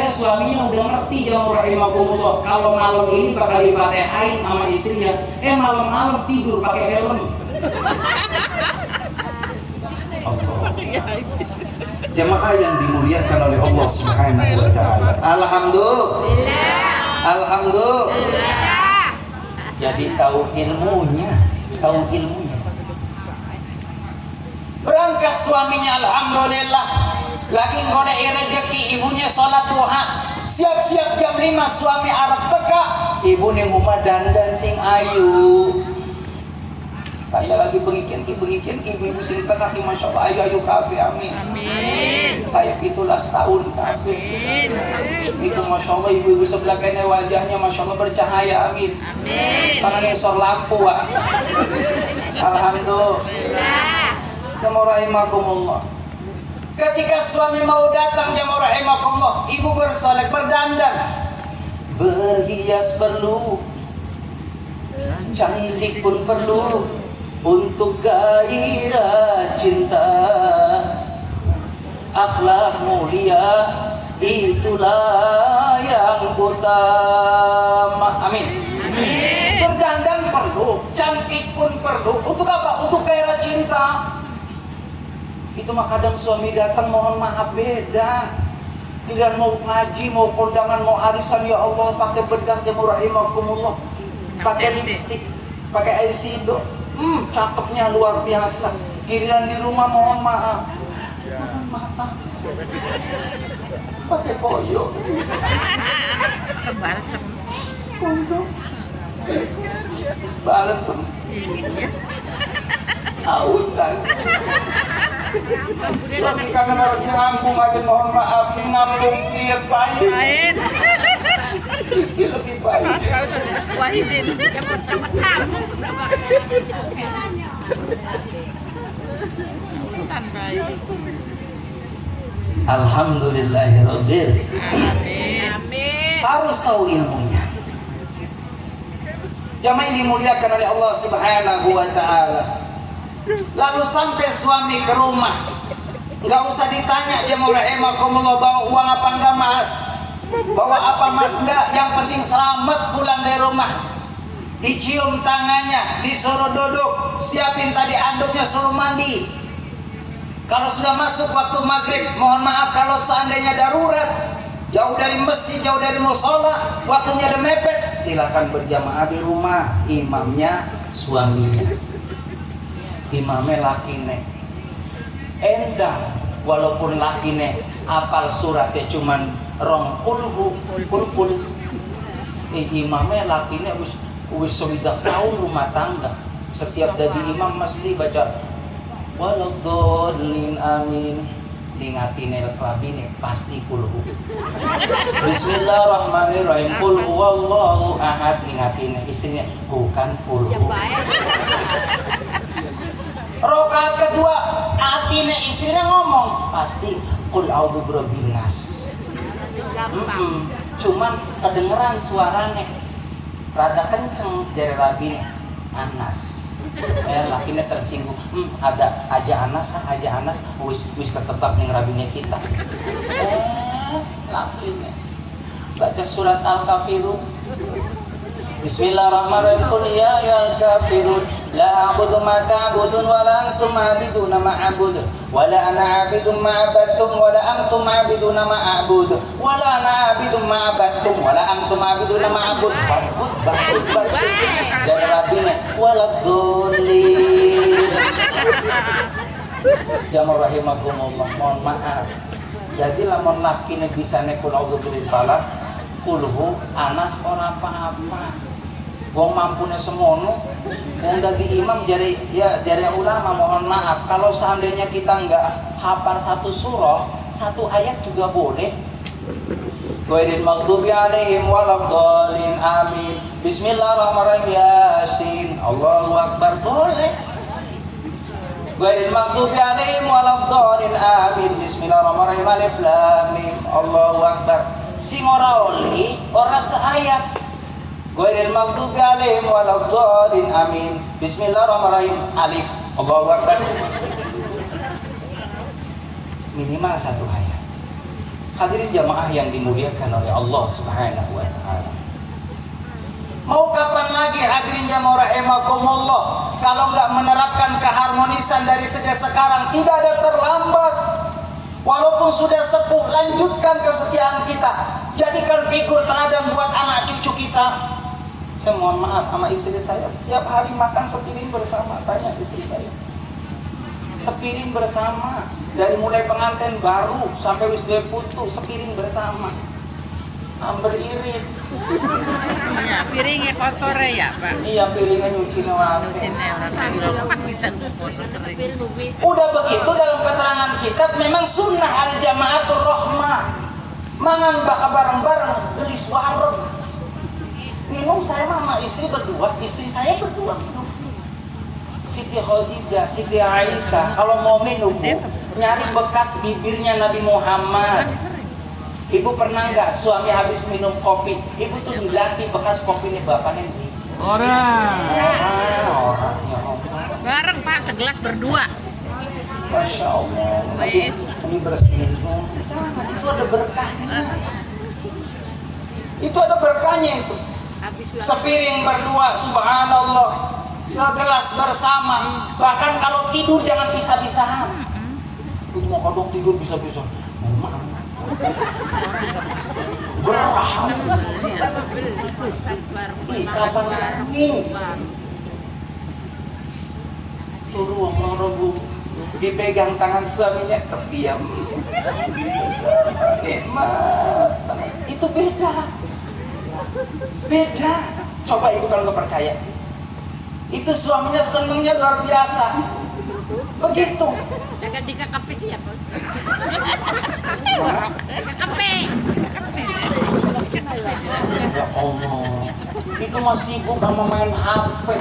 Suaminya udah ngerti ya rahimakumullah, kalau malam ini bakal difatihain sama istrinya. Malam-malam tidur pakai helm. Jemaah yang dimuliakan oleh Allah Subhanahu wa taala. Alhamdulillah. Jadi tahu ilmunya. Berangkat suaminya, alhamdulillah. Lagi ngoleh rezeki, ibunya sholat duha. Siap-siap jam 5 suami arep teka. Ibu nih rumah dandan sing ayu. Kayak lagi pengikian ibu sing teka ki masya Allah ayu kabeh amin. Kayak 17 tahun kabeh. Itu masya Allah ibu sebelah kene wajahnya masya Allah bercahaya amin. Tangannya sor lampu wa. Alhamdulillah. Jamaah rahimakumullah. Ketika suami mau datang jamaah rahimakumullah, ibu bersolek berdandan, berhias perlu, cantik pun perlu, untuk gairah cinta, akhlak mulia itulah yang utama. Amin. Berdandan perlu, cantik pun perlu. Untuk apa? Untuk gairah cinta. Itu mah kadang suami datang mohon maaf beda. Tidak mau ngaji, mau kondangan, mau arisan, ya Allah pakai bedak ya rahimakumullah, pakai lipstik, pakai eyeshadow, cakepnya luar biasa. Giliran di rumah mohon maaf, mata pakai koyo, balsem, autan. Suami kangen harus ngambung aja mohon maaf, ngambung kiat pahit. Sikit lebih pahit. Wahidin, cepet ngambung. Alhamdulillahirabbil. Amin. Harus tahu ilmunya. Jamaah yang dimuliakan oleh Allah Subhanahu wa taala. Lalu sampai suami ke rumah, nggak usah ditanya dia mau rahimakumullah bawa uang apa enggak mas, bawa apa mas enggak, yang penting selamat pulang dari rumah. Dicium tangannya, disuruh duduk, siapin tadi anduknya, suruh mandi. Kalau sudah masuk waktu maghrib, mohon maaf kalau seandainya darurat, jauh dari masjid, jauh dari musola, waktunya ada mepet, silakan berjamaah di rumah. Imamnya suaminya, imamnya lakine endah, walaupun lakine apal suratnya cuman rong kulkul, imamnya lakine wis sudah tahu rumah tangga. Setiap dari imam mesti baca waladhdallin amin, lingatine labine pasti kulhu. Bismillahirrahmanirrahim, qul huwallahu ahad, lingatine istrinya bukan kulhu. Rokaat kedua, atine istrinya ngomong pasti qul a'udzu birabbin nas. cuman kedengeran suaranya rada kenceng dari Rabi Anas. Lakinya tersinggung, ada aja Anas wis ketebak nih Rabinya kita. Lakinya baca surat Al-Kafirun. Bismillahirrahmanirrahim. Qul ya ayyuhal kafirun la a'budu ma ta'budun wa la antum 'abiduna ma a'budu wa la ana 'abidun ma 'abadtum wa la antum 'abiduna ma a'budu wa la ana 'abidun ma 'abadtum wa la antum 'abiduna ma a'budu. Batut. Dan Rabbina waladdallin. Jamaah rahimakumullah, mohon maaf. Jadi lamun lakine bisa nekul auzubil falak kulhu Anas ora apa-apa. Wong mampune semono, wong dadi imam jari ulama mohon maaf kalau seandainya kita enggak hafal satu surah, satu ayat juga boleh. Ghairil maghdubi alaihim waladdallin amin. Bismillahirrahmanirrahim Yasin. Allahu akbar boleh. Ghairil maghdubi alaihim waladdallin amin. Bismillahirrahmanirrahim alif lam mim. Allahu akbar. Sing ora oli ora seayat. Ghairil maghdubi alaihim waladdallin amin. Bismillahirrahmanirrahim alif. Allahu akbar. Minimal satu ayat. Hadirin jamaah yang dimuliakan oleh Allah Subhanahu wa taala. Mau kapan lagi hadirin jamaah rahimakumullah kalau enggak menerapkan keharmonisan dari sejak sekarang, tidak ada terlambat. Walaupun sudah sepuh, lanjutkan kesetiaan kita. Jadikan figur teladan buat anak cucu kita. Saya mohon maaf sama istri saya, setiap hari makan sepiring bersama. Tanya istri saya, sepiring bersama. Dari mulai pengantin baru sampai wis duwe putu, sepiring bersama. Amber irit. Iya, piringnya kotor ya, Pak. Iya, piringnya nyuci wae. Udah begitu dalam keterangan kitab memang sunnah al jamaatur rahmah. Mangan baka bareng-bareng gelis warung. Minum saya sama istri berdua, istri saya berdua minum. Siti Khadijah, Siti Aisyah kalau mau minum nyari bekas bibirnya Nabi Muhammad. Ibu pernah nggak suami habis minum kopi, ibu tuh ngelati bekas kopinya bapaknya di Orang ya Allah. Bareng Pak, segelas berdua. Masya Allah. Ini bersih. Jangan, itu ada berkahnya. Itu ada berkahnya itu. Sepiring berdua, subhanallah. Segelas bersama. Bahkan kalau tidur jangan pisah-pisahan. Itu mau kadang tidur bisa-bisa. Gerah. Ih, kapan lagi? Turun meroboh. Dipegang tangan suaminya terdiam. Nikmat. Itu beda. Beda. Coba ibu kalau nggak percaya. Itu suaminya senengnya luar biasa. Begitu. Jangan dikakapi siapa? Kakapi. Ya Allah. Itu masih sibuk sama main HP.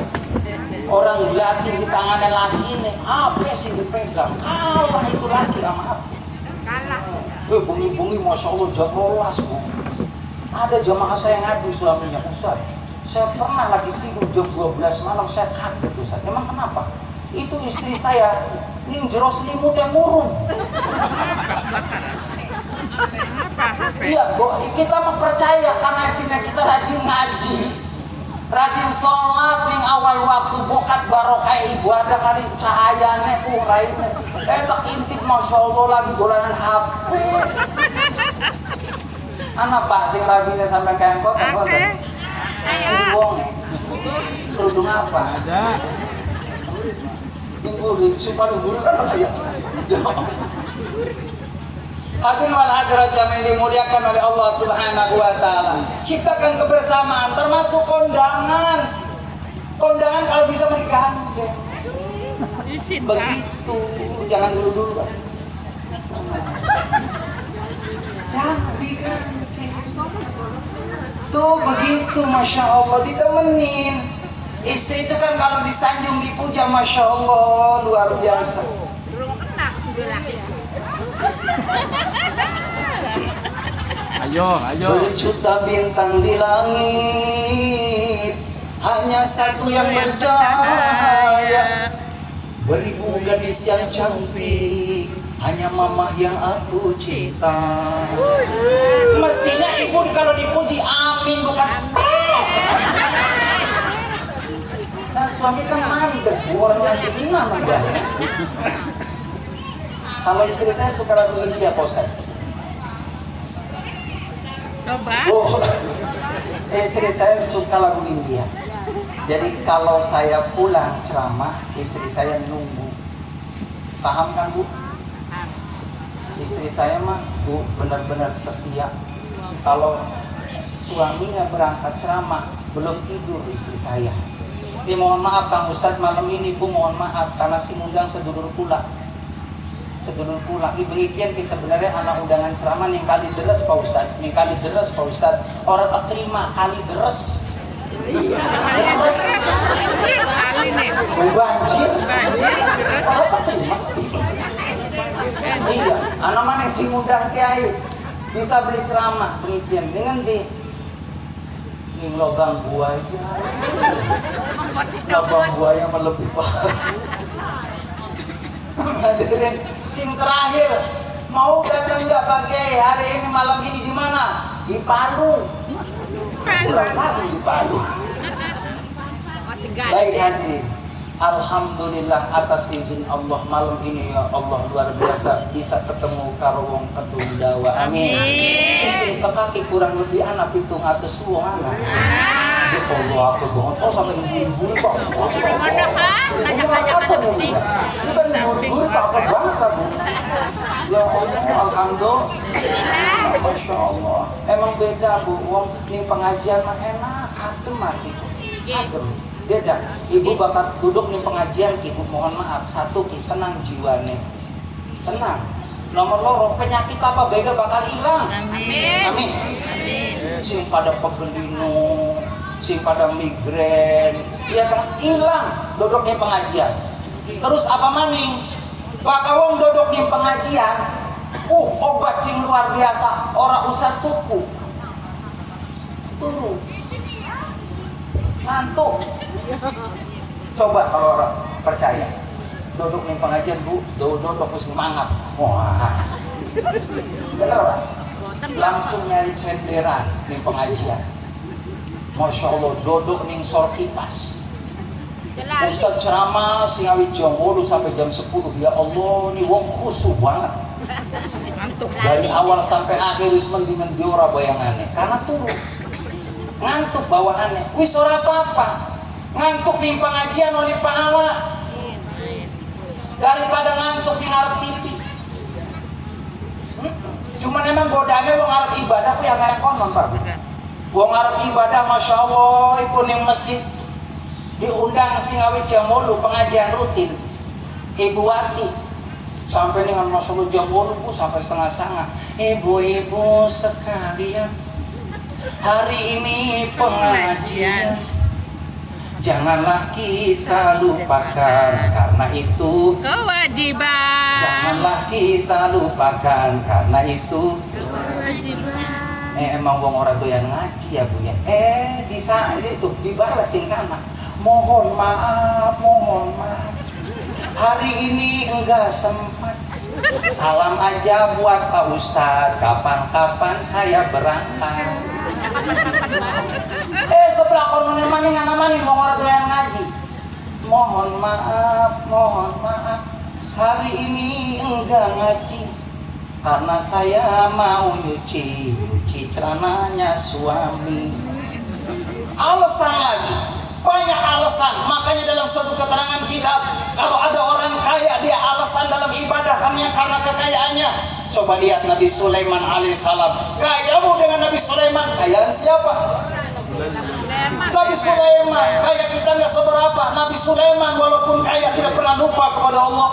Orang gratis di tangannya laki nih. HP sih dipegang. Kalah itu laki sama HP. Kalah. Bunyi-bunyi Masya Allah jam 12 bu. Ada jamaah saya ngadu suaminya, Ustaz, saya pernah lagi tidur jam 12 malam, saya kaget Ustaz. Emang kenapa? Itu istri saya ini jero selimutnya murung. Iya, kita mempercaya karena istrinya kita rajin ngaji, rajin sholat ning awal waktu, bokat barokah ibadah kali cahayanya raine. Tak intip Masya Allah lagi dolanan HP. Anak Pak sing rabinya sampai kengkot apa tuh? Wong. Kerudung apa? ada Minggu di supaya guru kan ayat. Hadirin wal hadirat yang dimuliakan oleh Allah Subhanahu wa taala. Ciptakan kebersamaan termasuk kondangan. Kondangan kalau bisa menikahan. Begitu. Jangan dulu-dulu, Pak. Jangan diganti. Tuh begitu, Masya Allah, ditemenin. Istri itu kan kalau disanjung dipuja, Masya Allah, luar biasa. Ayo, ayo. Berjuta bintang di langit, hanya satu yang bercahaya. Beribu gadis yang cantik, hanya mama yang aku cinta. Mestinya ibu kalau dipuji amin, bukan nah suami kan mandek, orang lagi benar enggak. Kalau istri saya suka lagu India, Pak Ustaz. Coba. Oh, istri saya suka lagu India. Jadi kalau saya pulang ceramah, istri saya nunggu. Paham kan Bu? Istri saya mah Bu benar-benar setia. Kalau suaminya berangkat ceramah, belum tidur istri saya. Ini mohon maaf Kang Ustadz, malam ini Bu mohon maaf karena si undang sedulur pula. Sedulur pula. Ibu ikian sebenarnya anak undangan ceramah yang kali deres Pak Ustadz, yang kali deres Pak Ustadz. Orang tak terima kali deres. Deres. Sekali nih. Banjir. Banjir, terus. Orang tak terima. Iya, anak mana si undang kiai bisa beli ceramah pengikian dengan di lubang buaya. Lubang buaya melebih parah. Hadirin, sing terakhir mau datang nggak pakai hari ini malam ini di mana? Di Palu. Pulang lagi di Palu. Baik hadirin, alhamdulillah atas izin Allah malam ini ya Allah luar biasa bisa ketemu karo wong kedung dawa. Amin. Istri kaki kurang lebih anak pitung atus wong anak. Ya Allah aku banget. Oh sampai ibu-ibu Pak. Mana Kak? Apa nih? Ini kan ibu-ibu apa banget Bu. Ya Allah alhamdulillah. Masya Allah. Emang beda Bu. Wong ini pengajian mah enak. Adem mati. Adem. Beda. Ibu bakal duduk nih pengajian Ibu mohon maaf. Satu tenang jiwane. Tenang. Nomor loro penyakit apa bega bakal hilang. Amin. Amin. Sing pada pebelino, sing pada migrain, ya kan hilang duduknya pengajian. Terus apa maning? Bakawong duduknya pengajian, obat sing luar biasa, orang usah tuku, turu, ngantuk. Coba kalau orang percaya, duduk nih pengajian Bu, duduk semangat, wah, bener lah. Langsung nyari senderan nih pengajian. Masya Allah, duduk ning sor kipas. Ustaz ceramah singawi jam 8 sampai jam 10. Ya Allah, ini wong khusyuk banget. Dari awal sampai akhir wis mendi-mendi ora bayangannya. Karena turun. Ngantuk bawaannya. Wis ora apa-apa. Ngantuk ning pengajian oleh pahala. Daripada ngantuk ning arep TV. Cuman emang godane wong arep ibadah ku yang kayak konon Pak. Wong arep ibadah Masya Allah ikut ning masjid diundang singawi jam 8 pengajian rutin Ibu Wati sampai dengan Masya Allah jam 8 Bu sampai setengah-setengah. Ibu-ibu sekalian hari ini pengajian janganlah kita lupakan karena itu kewajiban. Janganlah kita lupakan karena itu Kewajiban. Emang wong orang doyan ngaji ya Bu ya. Di saat itu dibalesin kana. Mohon maaf. Hari ini enggak sempat. Salam aja buat Pak Ustadz. Kapan-kapan saya berangkat. Sebelah konon maning ana maning wong orang doyan ngaji. Mohon maaf. Hari ini enggak ngaji karena saya mau nyuci celananya suami. Alasan lagi, banyak alasan. Makanya dalam suatu keterangan kitab, kalau ada orang kaya dia alasan dalam ibadah karena kekayaannya. Coba lihat Nabi Sulaiman alaihissalam. Kayamu dengan Nabi Sulaiman, kayaan siapa? Nabi Sulaiman. Kaya kita nggak seberapa. Nabi Sulaiman walaupun kaya tidak pernah lupa kepada Allah.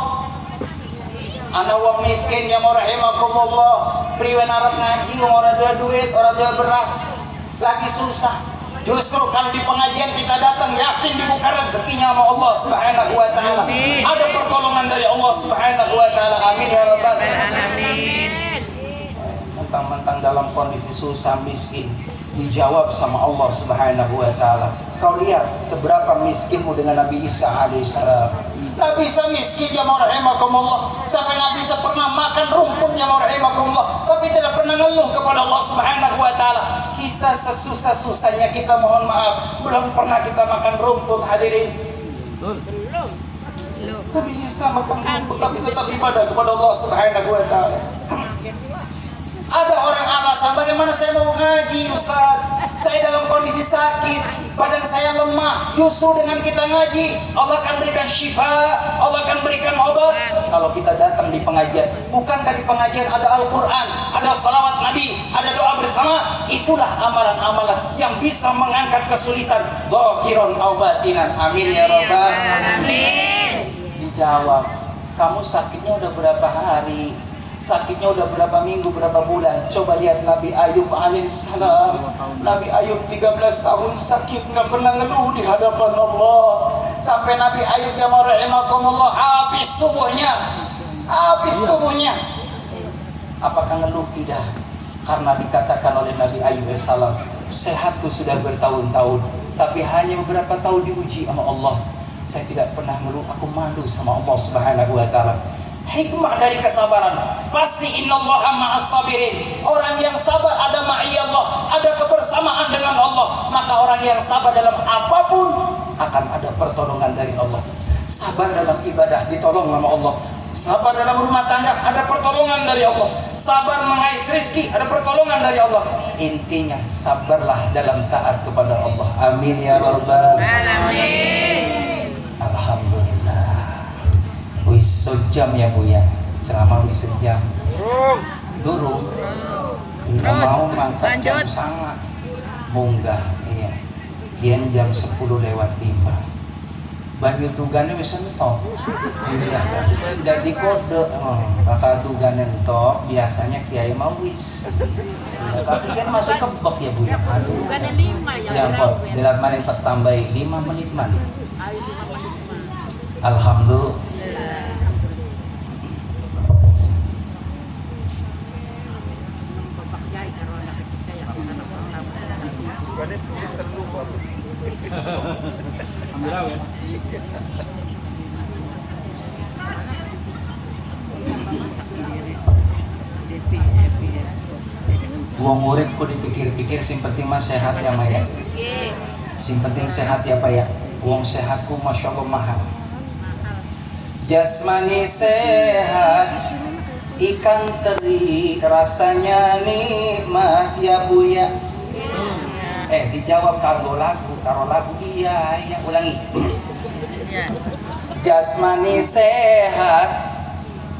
Anak wong miskin yang rahimakumullah, priwen arep ngaji wong ora ada duit, ora ada beras, lagi susah. Justru kalau di pengajian kita datang yakin dibuka rezekinya sama Allah Subhanahu wa taala. Ada pertolongan dari Allah Subhanahu wa taala. Amin ya rabbal alamin. Tentang mentang-mentang dalam kondisi susah miskin, dijawab sama Allah Subhanahu wa taala. Kau lihat seberapa miskinmu dengan Nabi Isa alaihissalam. Nabi Isa miskin ya rahimakumullah, sampai Nabi Isa pernah makan rumput ya rahimakumullah, tapi tidak pernah ngeluh kepada Allah Subhanahu wa taala. Kita sesusah-susahnya kita mohon maaf belum pernah kita makan rumput, hadirin. Nabi Isa makan rumput tapi tetap ibadah kepada Allah Subhanahu wa taala. Ada orang alasan, bagaimana saya mau ngaji Ustaz? Saya dalam kondisi sakit, badan saya lemah. Justru dengan kita ngaji, Allah akan berikan syifa, Allah akan berikan obat. Kalau kita datang di pengajian, bukankah di pengajian ada Al-Quran, ada salawat Nabi, ada doa bersama? Itulah amalan-amalan yang bisa mengangkat kesulitan. Zahiran aw batinan. Amin ya rabbal alamin. Dijawab, kamu sakitnya udah berapa hari? Sakitnya udah berapa minggu, berapa bulan? Coba lihat Nabi Ayub alaihissalam. Nabi Ayub 13 tahun sakit, nggak pernah ngeluh di hadapan Allah. Sampai Nabi Ayub ya rahimakumullah habis tubuhnya. Apakah ngeluh? Tidak. Karena dikatakan oleh Nabi Ayub alaihissalam, sehatku sudah bertahun-tahun, tapi hanya beberapa tahun diuji sama Allah. Saya tidak pernah ngeluh, aku malu sama Allah Subhanahu wa taala. Hikmah dari kesabaran, pasti innallaha ma'as sabirin. Orang yang sabar ada ma'iyallah, ada kebersamaan dengan Allah. Maka orang yang sabar dalam apapun akan ada pertolongan dari Allah. Sabar dalam ibadah ditolong sama Allah. Sabar dalam rumah tangga ada pertolongan dari Allah. Sabar mengais rezeki ada pertolongan dari Allah. Intinya sabarlah dalam taat kepada Allah. Amin ya rabbal alamin. Alhamdulillah. Wis sejam ya Bu ya, ceramah wis sejam. Durung. Nggak mau mangkat jam sangat. Munggah, iya. Kian jam 10 lewat 5. Banyu tugane wis entok. Iya. Jadi kode, bakal tugane entok, biasanya kiai mau wis. Tapi kan masih kebek ya Bu ya. Aduh. Bukannya 5 ya. Ya kok, dilat maning tambah 5 menit maning. Alhamdulillah. Wong uripku dipikir-pikir sing penting mah sehat ya Maya. Sing penting sehat ya Pak ya. Wong sehatku Masya Allah mahal. Jasmani sehat, ikan teri rasanya nikmat ya Bu ya. Dijawab karo lagu iya ulangi. Jasmani sehat,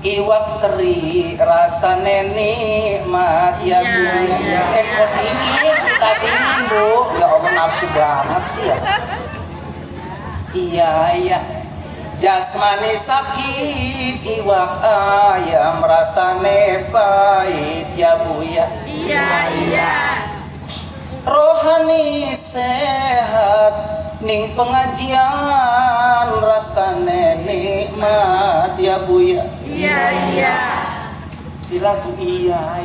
iwak teri rasane nikmat ya Bu ya. Kok dingin, kita dingin Bu. Ya Allah nafsu banget sih ya. Iya. Jasmani sakit, iwak ayam rasane pahit ya Bu ya. Iya. Rohani sehat, ning pengajian rasane nikmat ya Bu ya. Iya. Di lagu iya.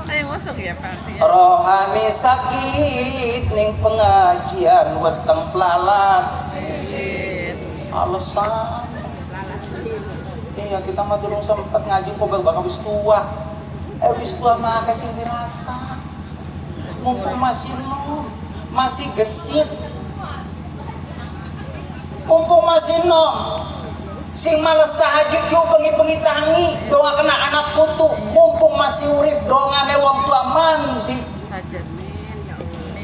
Saya masuk ya Pak. Rohani sakit, ning pengajian weteng flalat. Alasan. Iya kita mah durung sempat ngaji kok bakal wis tua. Wis tua mah kasih dirasa. Mumpung masih nom, masih gesit. Mumpung masih nom. Sing males tahajud yo bengi-bengi tangi, doa kena anak putu. Mumpung masih urip dongane wong tua mandi.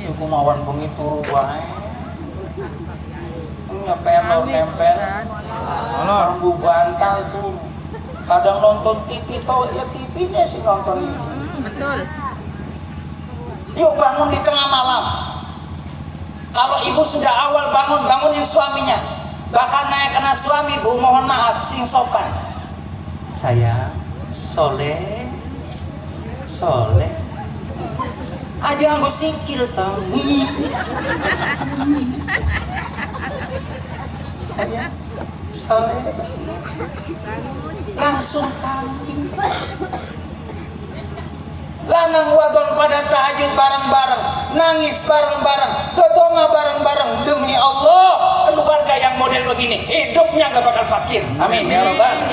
Iku mawan bengi turu wae. Nempel. Rambut bantal tuh. Kadang nonton TV tau ya TV-nya sih nonton ini. Betul. Yuk bangun di tengah malam. Kalau ibu sudah awal bangunin suaminya. Bahkan naik kena suami Bu, mohon maaf sing sopan. Saya soleh. Aja nggo sikil tau. Soleh langsung kambing. Lanang wadon pada tahajud bareng-bareng, nangis bareng-bareng, dodonga bareng-bareng. Demi Allah, keluarga yang model begini hidupnya gak bakal fakir. Amin ya Rabbal.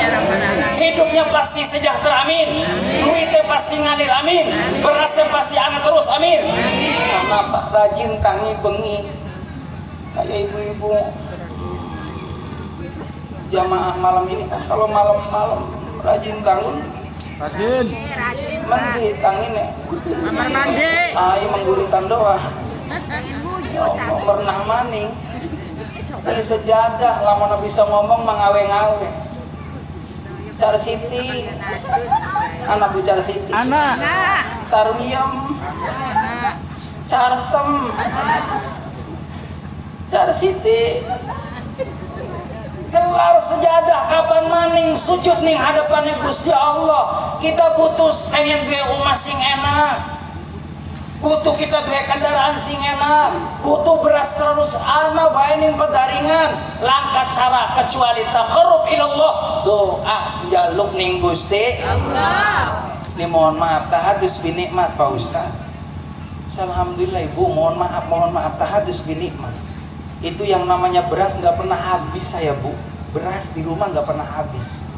Hidupnya pasti sejahtera. Amin. Duitnya pasti ngalir. Amin. Berasnya pasti anget terus. Amin. Karena Pak rajin tangi bengi kayak ibu-ibu jamaah malam ini kan, kalau malam-malam rajin bangun, rajin mandi tangine kamar mandi ai mengguritan doa ya Allah merenah maning ini sejadah lamun bisa ngomong mengawe-ngawe Car Siti anak Bu Car Siti anak Tarwiyam Cartem Car Siti gelar sejadah kapan maning sujud ning hadapannya Gusti Allah. Kita butuh pengen duwe omah sing enak, butuh kita duwe kendaraan sing enak, butuh beras terus ana bae ning pedaringan. Langkah cara kecuali taqarrub ilallah, doa jaluk ning Gusti Allah. Ini mohon maaf tahadus binikmat Pak Ustaz. Alhamdulillah Ibu, mohon maaf tahadus binikmat. Itu yang namanya beras nggak pernah habis saya Bu. Beras di rumah nggak pernah habis.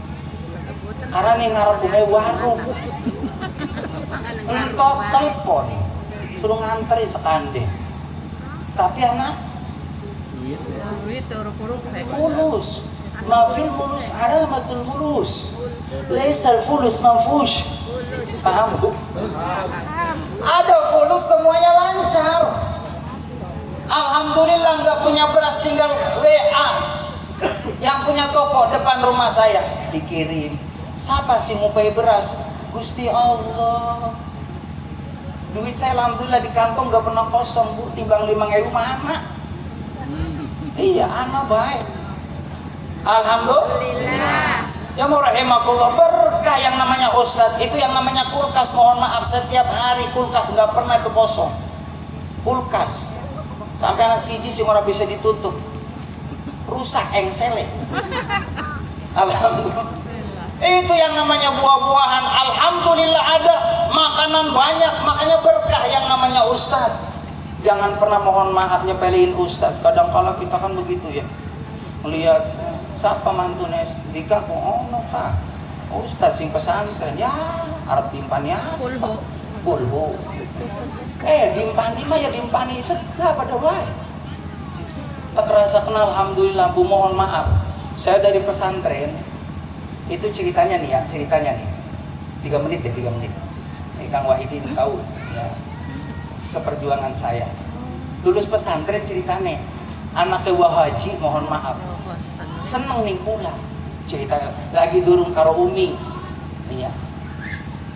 Karena nih ngarep bunga warung. Entok telepon, suruh ngantri sekande. Tapi anak fulus, mafil fulus ada matul fulus. Laisal fulus manfush. Paham Bu? Ada fulus semuanya lancar. Alhamdulillah nggak punya beras, tinggal WA yang punya toko depan rumah saya dikirim. Siapa sih ngupai beras? Gusti Allah. Duit saya alhamdulillah di kantong nggak pernah kosong Bu. Timbang 5.000 mana? Iya anak baik. Alhamdulillah. Ya rahimakumullah, berkah yang namanya Ustadz. Itu yang namanya kulkas, mohon maaf setiap hari kulkas nggak pernah itu kosong. Kulkas sampai anak siji sih orang bisa ditutup, rusak engsele. Alhamdulillah. Itu yang namanya buah-buahan. Alhamdulillah ada makanan banyak, makanya berkah yang namanya Ustadz. Jangan pernah mohon maaf nyepelin Ustadz. Kadang-kala kita kan begitu ya, melihat siapa mantunya Dika, oh no Pak Ustadz sing pesantren ya arep timpan ya bulbo. Dimpani mah ya dimpani segala pada wae. Tak kerasa kenal. Alhamdulillah Bu, mohon maaf saya dari pesantren itu ceritanya nih 3 menit ya 3 menit ini Kang Wahidin tahu ya seperjuangan saya lulus pesantren. Ceritanya anaknya Wahaji mohon maaf seneng nih pula cerita lagi durung karo Umi iya.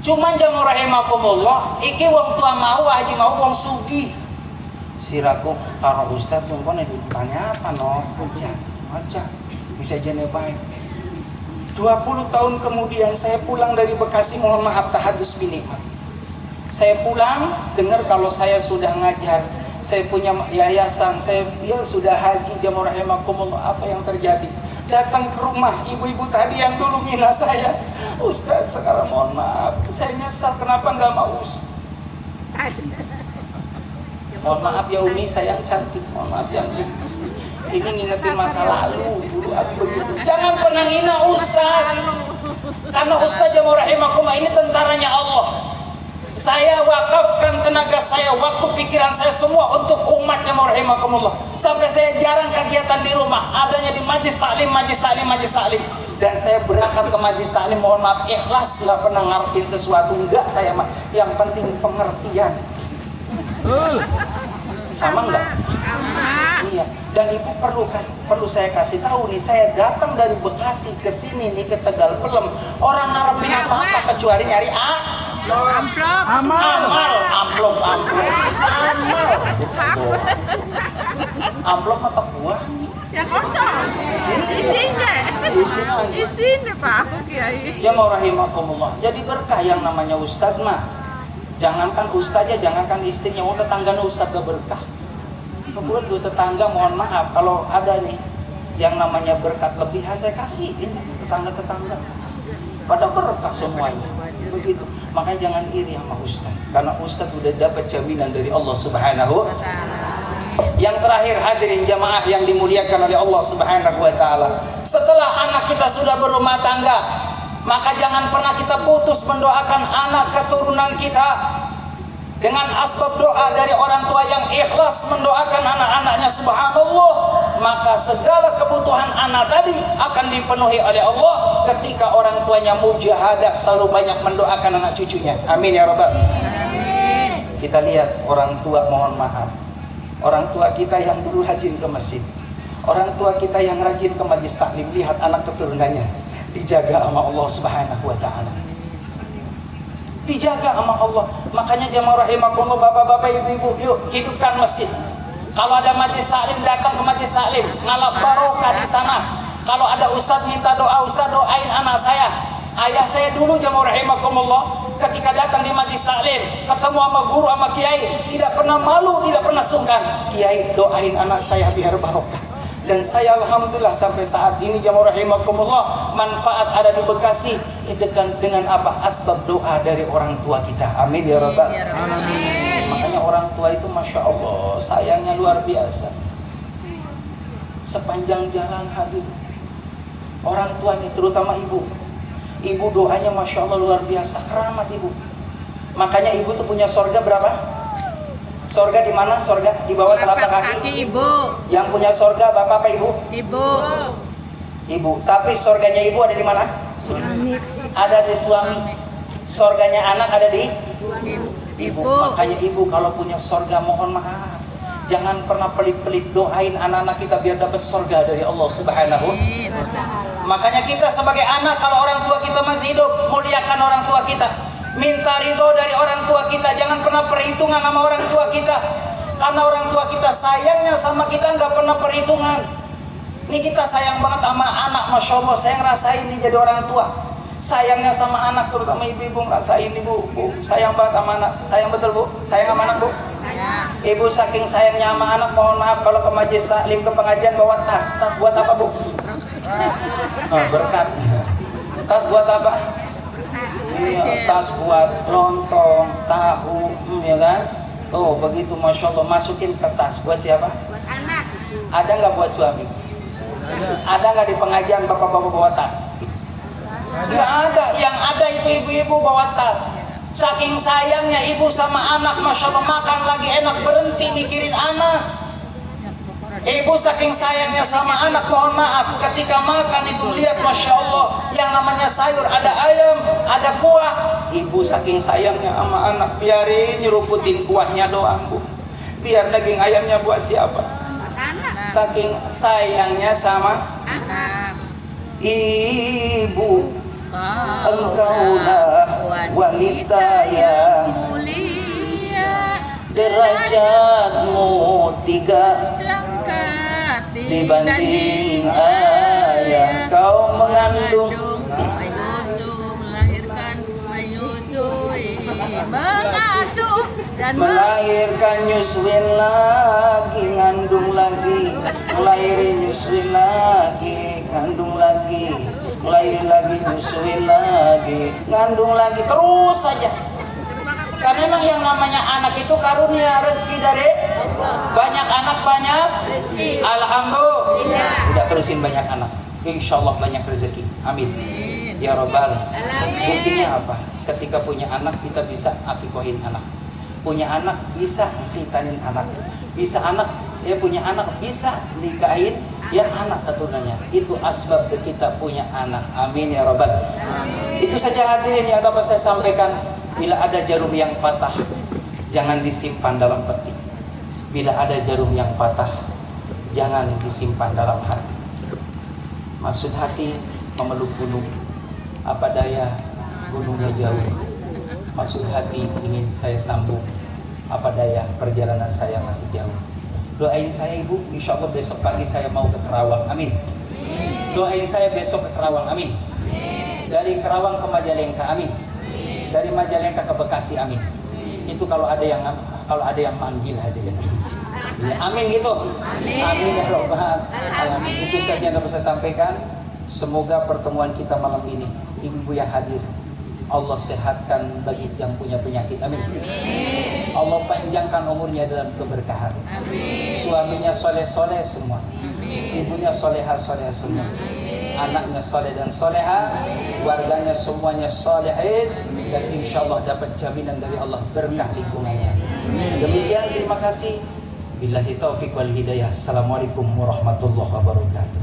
Cuman jamu rahimakumullah iki wong tua mau haji mau wong sugi siraku karo Ustadz tumpone ditanya apa no aja bisa jane baik. 20 tahun kemudian saya pulang dari Bekasi, mohon maaf tahadus binikmat. Saya pulang dengar kalau saya sudah ngajar, saya punya yayasan, saya sudah haji. Jamu rahimakumullah, apa yang terjadi? Datang ke rumah ibu-ibu tadi yang dulu ngina saya, Ustaz sekarang mohon maaf saya nyesal kenapa nggak mau mohon maaf ya Umi sayang cantik, mohon maaf cantik ini ngingetin masa lalu dulu aku begitu. Jangan pernah ngina Ustaz, karena Ustaz jamu rahimakumullah ini tentaranya Allah. Saya wakafkan tenaga saya, waktu, pikiran saya semua untuk umatnya rahimakumullah. Sampai saya jarang kegiatan di rumah, adanya di majlis taklim. Dan saya berangkat ke majlis taklim, mohon maaf ikhlas, nggak pernah ngarepin sesuatu, enggak saya mah. Yang penting pengertian. Sama enggak? Iya. Dan Ibu perlu saya kasih tahu nih, saya datang dari Bekasi ke sini nih ke Tegal Pelem, orang ngarepin apa-apa kecuali nyari amplop mata buah ya kosong isinya Pak Kiai. Ya mau rahimakumullah. Jadi berkah yang namanya Ustadz mah, jangankan Ustadznya, jangankan istrinya, mau tetangga Ustadz gak berkah. Kemudian dua tetangga mohon maaf kalau ada nih Yang namanya berkat lebihan saya kasih ini tetangga-tetangga. Pada berkah semuanya. Begitu. Makanya jangan iri sama Ustaz. Karena Ustaz udah dapat jaminan dari Allah Subhanahu. Yang terakhir hadirin jamaah yang dimuliakan oleh Allah Subhanahu wa taala. Setelah anak kita sudah berumah tangga, maka jangan pernah kita putus mendoakan anak keturunan kita dengan asbab doa dari orang tua yang ikhlas mendoakan anak-anaknya. Subhanallah, maka segala kebutuhan anak tadi akan dipenuhi oleh Allah ketika orang tuanya mujahadah selalu banyak mendoakan anak cucunya. Amin ya rabbal. Kita lihat orang tua, mohon maaf, orang tua kita yang dulu rajin ke masjid, orang tua kita yang rajin ke majlis taklim, lihat anak keturunannya dijaga sama Allah Subhanahu wa taala. Dijaga sama Allah. Makanya jamaah rahimakumullah, bapak-bapak, ibu-ibu, yuk hidupkan masjid. Kalau ada majlis taklim, datang ke majlis taklim, ngalap barokah di sana. Kalau ada ustaz minta doa, ustaz doain anak saya. Ayah saya dulu jamaah rahimakumullah, ketika datang di majlis taklim, ketemu sama guru, sama kiai, tidak pernah malu, tidak pernah sungkan. Kiai, doain anak saya biar barokah. Dan saya alhamdulillah sampai saat ini jamaah rahimakumullah, manfaat ada di Bekasi dengan apa? Asbab doa dari orang tua kita. Amin ya rabbal alamin. Makanya orang tua itu masya Allah sayangnya luar biasa. Sepanjang jalan hadir orang tuanya, terutama ibu. Ibu doanya masya Allah luar biasa, keramat ibu. Makanya ibu tuh punya sorga berapa? Sorga di mana? Sorga di bawah telapak kaki ibu. Yang punya sorga bapak apa ibu? Ibu. Ibu. Tapi sorganya ibu ada di mana? Suami. Ada di suami. Sorganya anak ada di ibu. Makanya ibu kalau punya sorga mohon maaf, jangan pernah pelit-pelit doain anak-anak kita biar dapat sorga dari Allah Subhanahu. Makanya kita sebagai anak, kalau orang tua kita masih hidup, muliakan orang tua kita. Minta ridho dari orang tua kita, jangan pernah perhitungan sama orang tua kita, karena orang tua kita sayangnya sama kita nggak pernah perhitungan. Ini kita sayang banget sama anak, masya Allah, saya ngerasain ini jadi orang tua, sayangnya sama anak, terutama ibu-ibu ngerasain ibu, sayang banget sama anak, sayang betul bu, sayang sama anak bu. Ibu saking sayangnya sama anak, mohon maaf kalau ke majlis taklim, ke pengajian bawa tas buat apa bu? Berkat. Tas buat apa? Iya, tas buat lontong, tahu, ya kan? Oh begitu, masya Allah, masukin ke tas. Buat siapa? Buat anak. Ada nggak buat suami? Ada nggak di pengajian bapak-bapak bawa tas? Nggak ada. Yang ada itu ibu-ibu bawa tas. Saking sayangnya ibu sama anak, masya Allah, makan lagi enak, berhenti mikirin anak. Ibu saking sayangnya sama anak, mohon maaf, ketika makan itu lihat masya Allah, yang namanya sayur, ada ayam, ada kuah. Ibu saking sayangnya sama anak, biarin nyeruputin kuahnya doang bu, biar daging ayamnya buat siapa? Saking sayangnya sama anak. Ibu, engkaulah wanita yang mulia, derajatmu tiga dibanding ayah. Kau mengandung, melahirkan, menyusui, mengasuh dan melahirkan, nyusuin lagi, ngandung lagi, melahirin, nyusuin lagi, ngandung lagi, melahirin lagi, nyusuin lagi, ngandung lagi, terus saja. Karena memang yang namanya anak itu karunia, rezeki dari banyak anak banyak rezeki. Alhamdulillah. Udah terusin banyak anak, insya Allah banyak rezeki. Amin. Ya Rabbal. Buktinya apa? Ketika punya anak kita bisa akikohin anak, punya anak bisa fitanin anak, bisa anak punya anak bisa nikahin yang anak keturunannya. Itu asbab kita punya anak. Amin ya Rabbal. Itu saja hadirin yang dapat saya sampaikan. Bila ada jarum yang patah, jangan disimpan dalam peti. Bila ada jarum yang patah, jangan disimpan dalam hati. Maksud hati memeluk gunung, apa daya gunungnya jauh. Maksud hati ingin saya sambung, apa daya perjalanan saya masih jauh. Doain saya ibu, insya Allah besok pagi saya mau ke Kerawang, amin. Doain saya besok ke Kerawang, amin. Dari Kerawang ke Majalengka, amin. Dari Majalengka ke Bekasi, amin. Itu kalau ada yang manggil hadirin. Ya, amin gitu. Amin ya robbal alamin. Itu saja yang dapat saya sampaikan. Semoga pertemuan kita malam ini, ibu-ibu yang hadir, Allah sehatkan bagi yang punya penyakit. Amin. Allah panjangkan umurnya dalam keberkahan. Suaminya soleh-soleh semua. Ibunya soleha-soleha semua. Anaknya soleh dan soleha. Warganya semuanya solehin. Dan insya Allah dapat jaminan dari Allah berkah lingkungannya. Demikian, terima kasih. Billahi taufiq wal hidayah. Assalamualaikum warahmatullahi wabarakatuh.